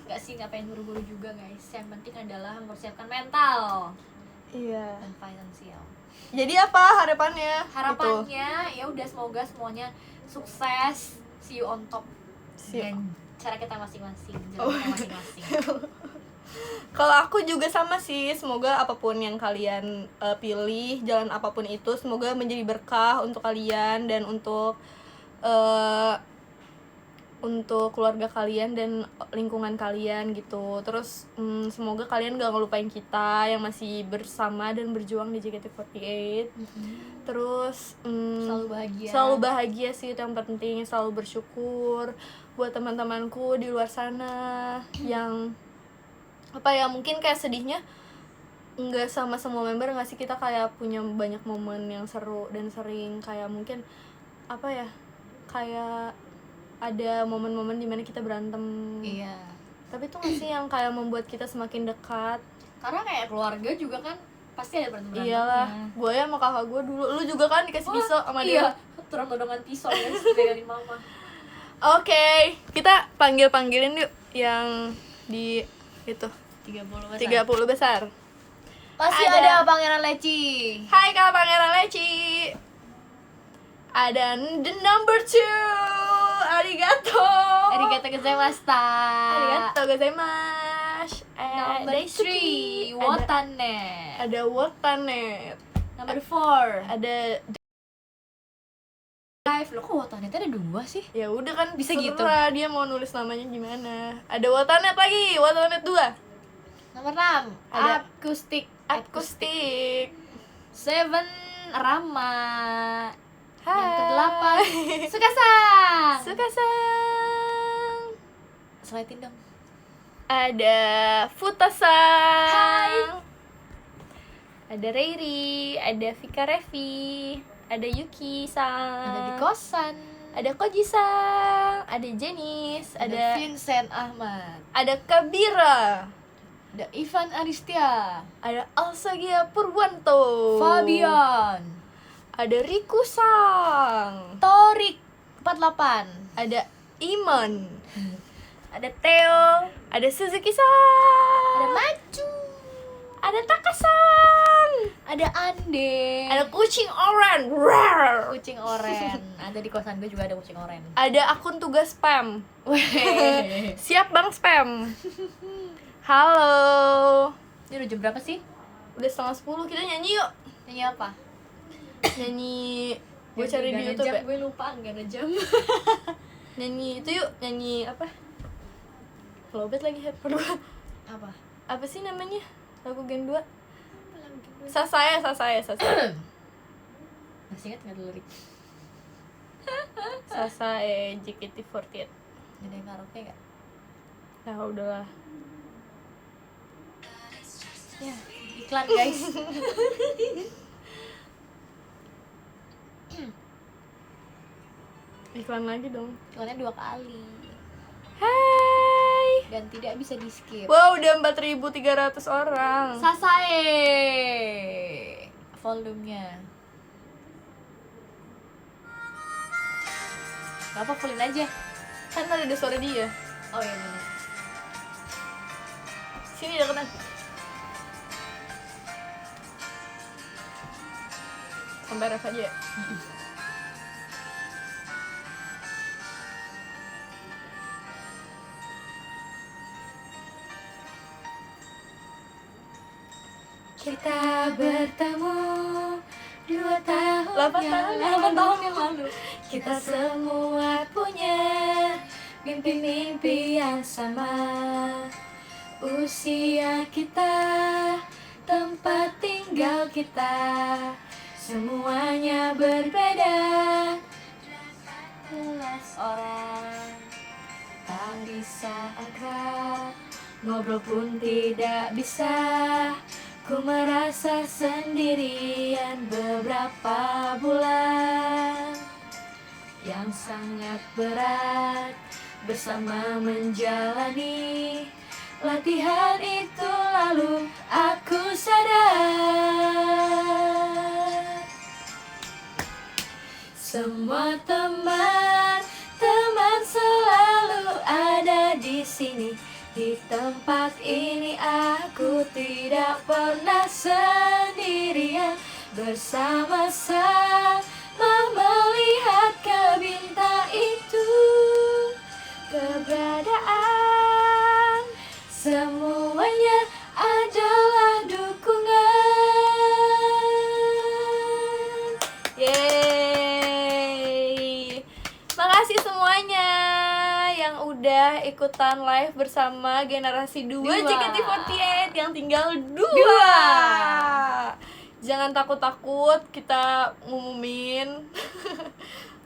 Gak sih, ngapain buru-buru juga guys. Yang penting adalah mempersiapkan mental Iya. dan finansial. Jadi apa harapannya? Harapannya ya udah semoga semuanya sukses. See you on top. Dan cara kita masing-masing, jalan kita masing-masing. Kalau aku juga sama sih, semoga apapun yang kalian pilih, jalan apapun itu, semoga menjadi berkah untuk kalian dan untuk keluarga kalian dan lingkungan kalian gitu. Terus semoga kalian gak ngelupain kita yang masih bersama dan berjuang di JKT48. Terus selalu bahagia sih, itu yang penting. Selalu bersyukur buat teman-temanku di luar sana yang apa ya, mungkin kayak sedihnya nggak sama semua member nggak sih, kita kayak punya banyak momen yang seru dan sering kayak mungkin apa ya, kayak ada momen-momen dimana kita berantem. Iya. Tapi itu nggak sih yang kayak membuat kita semakin dekat? Karena kayak keluarga juga kan pasti ada berantem. Iyalah, gue ya sama kakak gue dulu. Lu juga kan dikasih pisau sama iya. dia. Todong-todongan pisau ya, pegangin mama. Oke, kita panggilin yuk yang di itu 30 besar. 30 besar. Pasti Ada. ada Pangeran Leci. Hai Kak Pangeran Leci. Ada the number 2. Arigato. Arigato gozaimashita. Arigato gozaimasu. Number 3, Wotane. Ada Wotane. Number 4, Ada 5. Lo kok Wotane ada 2 sih? ya udah kan Bisa gitu. terserah dia mau nulis namanya gimana. Ada Wotane lagi, Wotane 2. Nomor 6, Ada Akustik. Akustik. 7, Rama. Hai. Yang ke-8, Sukasang. Sukasang. Selain dong. Ada Futasang. Hai. Ada Reiri, ada Vika Revi, ada Yuki-sang. Ada di kosan. Ada Koji-sang, ada Jenis, Ada Vincent Ahmad. ada Kabira, Ada Ivan Aristia. ada Alsagia Purwanto, Fabian. ada Riku-sang, Torik 48. ada Iman, ada Theo, ada Suzuki-sang, Ada Maju. ada Takasang, Ada Ande. ada kucing oren, rawr. kucing oren. Ada di kosan gue juga ada kucing oren. Ada akun tugas spam. Weh. Siap bang spam. Halo. Ini udah jam berapa sih? Udah 9:30, kita nyanyi yuk. Nyanyi apa? Nyanyi, gue cari di YouTube ya. Gue lupa gak ada jam. Nyanyi itu yuk, nyanyi apa? Lobet lagi headphone gue. Apa? Apa sih namanya? Lagu Gen 2. Sasaya. Masih ingat gak lirik? Sasaya JKT48. Ada yang karaoke gak? Nah, udahlah. Ya, iklan guys. Iklan lagi dong. Iklannya 2 kali Hai. dan tidak bisa di skip. Wow, udah 4.300 orang. Sasae volumenya. Gak apa, fullin aja. Kan ada suara dia. Oh iya bener. Sini deketan. Sampai ref aja ya. Kita bertemu 2 tahun 8 tahun yang lalu. Kita semua punya mimpi-mimpi yang sama. Usia kita, tempat tinggal kita, semuanya berbeda. 11 orang tak bisa akrab, ngobrol pun tidak bisa. Ku merasa sendirian beberapa bulan yang sangat berat bersama menjalani latihan itu. Lalu aku sadar semua teman selalu ada di sini. Di tempat ini aku tidak pernah sendirian, bersama-sama melihat ke bintang itu. Keberadaan semuanya adalah dukungan. Yeay. Makasih semuanya yang udah ikutan live bersama generasi 2 JKT48 yang tinggal 2. Jangan takut-takut kita ngumumin.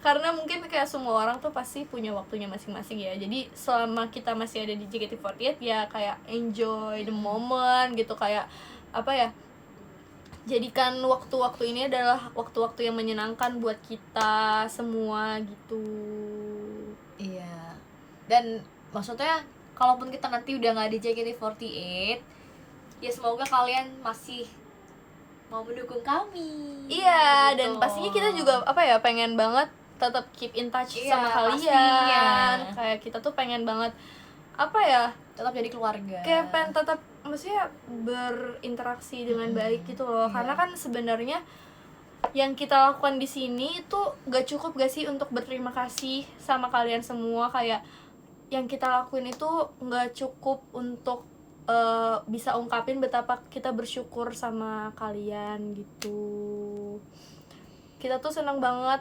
Karena mungkin kayak semua orang tuh pasti punya waktunya masing-masing ya. Jadi selama kita masih ada di JKT48 ya kayak enjoy the moment gitu, kayak apa ya? jadikan waktu-waktu ini adalah waktu-waktu yang menyenangkan buat kita semua gitu. Iya. Dan maksudnya kalaupun kita nanti udah nggak di JKT48, ya semoga kalian masih mau mendukung kami. Iya, gitu. dan pastinya kita juga pengen banget tetap keep in touch Iya, sama kalian. pastinya. Kayak kita tuh pengen banget tetap jadi keluarga. kayak pengen tetap maksudnya berinteraksi dengan baik gitu loh. Iya. Karena kan sebenarnya yang kita lakukan di sini itu gak cukup gak sih untuk berterima kasih sama kalian semua. Kayak yang kita lakuin itu gak cukup untuk bisa ungkapin betapa kita bersyukur sama kalian gitu. Kita tuh senang banget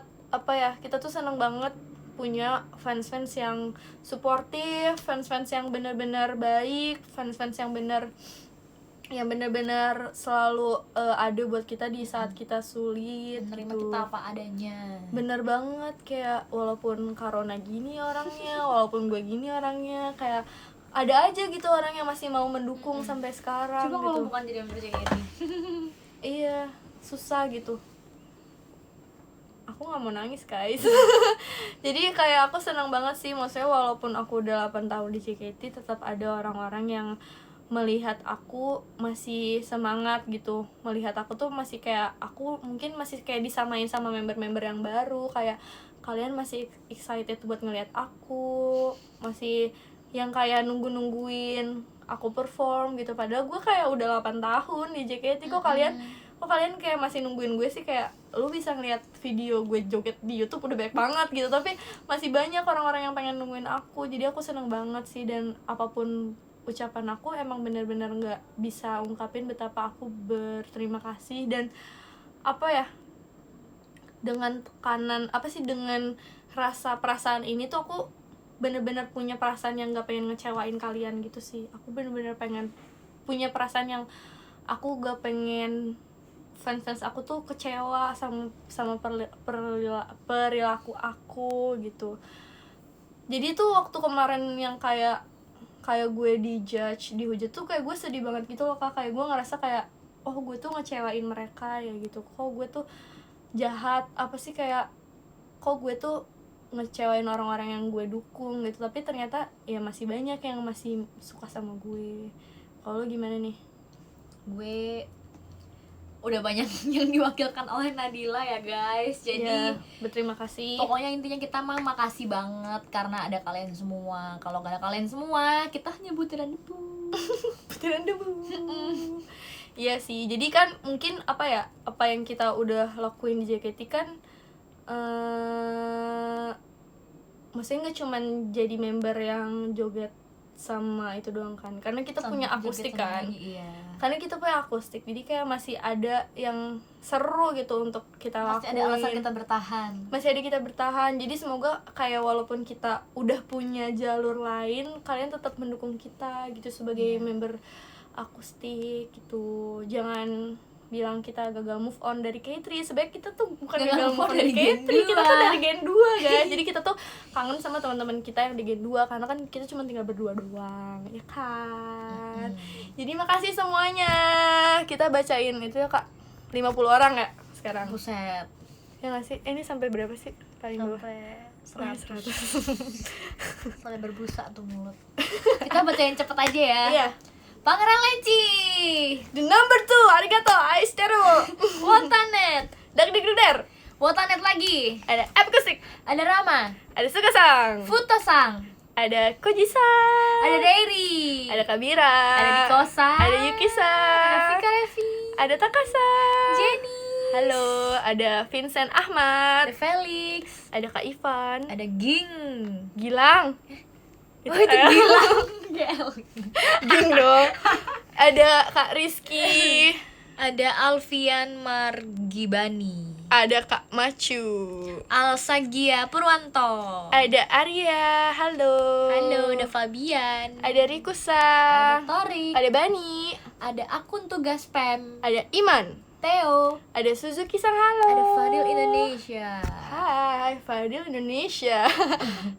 punya fans-fans yang suportif, fans-fans yang benar-benar baik, fans-fans yang benar-benar selalu ada buat kita di saat kita sulit, menerima gitu. kita apa adanya. Bener banget, kayak walaupun Corona gini orangnya, walaupun gue gini orangnya, kayak ada aja gitu orang yang masih mau mendukung sampai sekarang. Coba gitu. kalau bukan jadi member JKT. Iya, susah gitu. Aku gak mau nangis guys. Jadi kayak aku senang banget sih, maksudnya walaupun aku udah 8 tahun di JKT, tetap ada orang-orang yang melihat aku masih semangat gitu. Melihat aku tuh masih kayak, aku mungkin masih kayak disamain sama member-member yang baru. Kayak kalian masih excited buat ngelihat aku, masih yang kayak nungguin aku perform gitu. Padahal gue kayak udah 8 tahun di JKT, kok kalian kayak masih nungguin gue sih. Kayak lu bisa ngeliat video gue joget di YouTube udah banyak banget gitu, tapi masih banyak orang-orang yang pengen nungguin aku. Jadi aku seneng banget sih, dan apapun ucapan aku emang bener-bener gak bisa ungkapin betapa aku berterima kasih. Dan dengan tekanan dengan rasa perasaan ini tuh aku bener-bener punya perasaan yang gak pengen ngecewain kalian gitu sih. Aku bener-bener pengen punya perasaan yang aku gak pengen fans aku tuh kecewa sama perilaku aku gitu. Jadi tuh waktu kemarin yang kayak gue dihujat tuh kayak gue sedih banget gitu loh Kak. Kayak gue ngerasa kayak gue tuh ngecewain mereka ya gitu. Kok gue tuh jahat, kayak kok gue tuh ngecewain orang-orang yang gue dukung gitu. Tapi ternyata ya masih banyak yang masih suka sama gue. Kalau lo gimana nih? Gue udah banyak yang diwakilkan oleh Nadila ya guys. Jadi berterima kasih. Pokoknya intinya kita makasih banget karena ada kalian semua. Kalau gak ada kalian semua, kita hanya butiran debu. Butiran debu. Iya sih. Jadi kan mungkin apa yang kita udah lakuin di JKT kan maksudnya gak cuman jadi member yang joget sama itu doang kan, karena kita punya akustik kan. Karena kita punya akustik, jadi kayak masih ada yang seru gitu untuk kita lakuin. Masih ada alasan kita bertahan. Jadi semoga kayak walaupun kita udah punya jalur lain, kalian tetap mendukung kita gitu sebagai member akustik gitu. Jangan bilang kita gagal move on dari K3. Sebenarnya kita tuh bukan gagal move on dari K3, kita tuh dari Gen 2 guys. Jadi kita tuh kangen sama teman-teman kita yang di Gen 2 karena kan kita cuma tinggal berdua doang, ya kan. Jadi makasih semuanya. Kita bacain itu ya Kak, 50 orang ya sekarang. Buset. Ya nggak sih? Ini sampai berapa sih paling bawah? Sampai 100. Sampai berbusa tuh mulut. Kita bacain cepet aja ya. Iya. Pangeran Leci, The number 2, arigato, aishiteru. Watanet, Dagdikduder, Watanet lagi. ada Akustik, Ada Rama, ada Sukasang, Futosang, ada Koji-san, ada Dairi, ada Kabira, ada Dikosa, ada Yuki-san, ada Vika Revi, ada Taka-san, Jenny, halo, ada Vincent Ahmad, ada Felix, ada Kak Ivan, ada Ging. Gilang. Oh itu Gilang. Ging dong. Ada Kak Rizky, Ada Alfian Margibani, ada Kak Macu, Alsagia Purwanto, ada Arya, halo, ada Fabian, ada Rikusa, ada Torik, ada Bani, ada akun tugas spam, ada Iman, Theo, ada Suzuki Sang Halo, ada Fadil Indonesia, Hai Fadil Indonesia.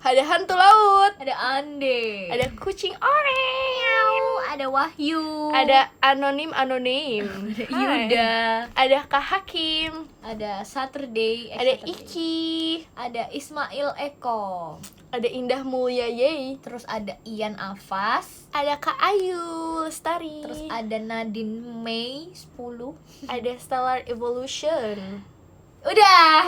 Ada hantu laut, ada Ande, ada kucing oreo, ada Wahyu, ada anonim ada Hai. Yuda, Ada Kak Hakim, ada Saturday, ada Saturday. Iki, Ada Ismail Eko, ada Indah Mulia Yei, terus ada Ian Afas, ada Kak Ayu Lestari, terus ada Nadine Mei 10. ada Stellar Evolution. Udah.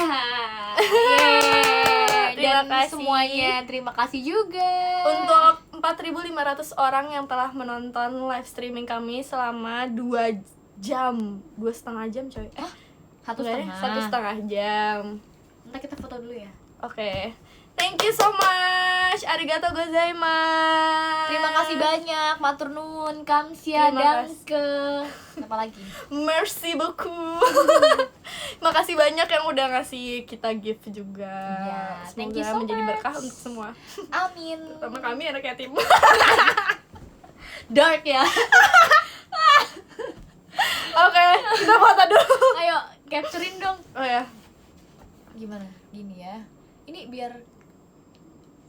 Yeay. Terima Dan kasih. semuanya terima kasih juga Untuk 4.500 orang yang telah menonton live streaming kami selama 2 jam, 2,5 jam coy. satu Enggak deh, setengah. 1,5 jam. Ntar kita foto dulu ya. Oke. Thank you so much. Arigato gozaimasu. Terima kasih banyak, matur nuwun, kamsia, Terima danke. Apa lagi? Merci beaucoup. Makasih banyak yang udah ngasih kita gift juga. Ya, thank Semoga you so menjadi much. berkah untuk semua. Amin. Terutama kami anak yatim. Dark ya. Oke, kita foto dulu. Ayo, capturein dong. Oh ya. Gimana? Gini ya. Ini biar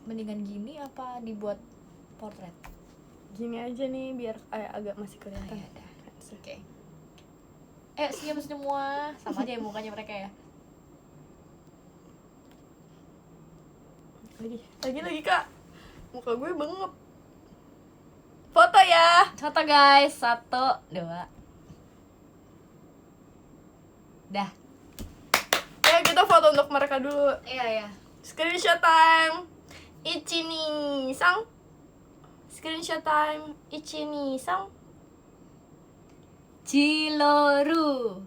mendingan gini apa dibuat portrait? Gini aja nih biar kayak agak masih kelihatan. Ya udah. Oke. Senyum semua. Sama aja ya mukanya mereka ya. Lagi Kak. Muka gue bengep. Foto ya. Foto guys. 1, 2. Dah. Ya kita foto untuk mereka dulu. Iya. Screenshot time. Ichi ni sang. Screenshot time. Ichi ni sang. Ciloru.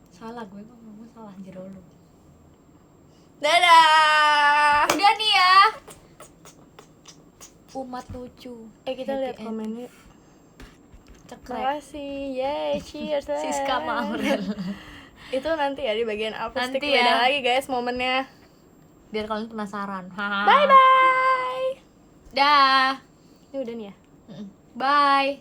Salah gue ngomong salah Ciloru. Dadah. Udah nih ya. Umat lucu. Kita lihat Happy end. komennya. Cekrek. Makasih. Yay, cheers. Siska Maurel. Itu nanti ya di bagian akustik. Nanti Beda ya. lagi guys momennya. Biar kalian penasaran. Bye bye. Dah. Ini udah nih ya. Bye.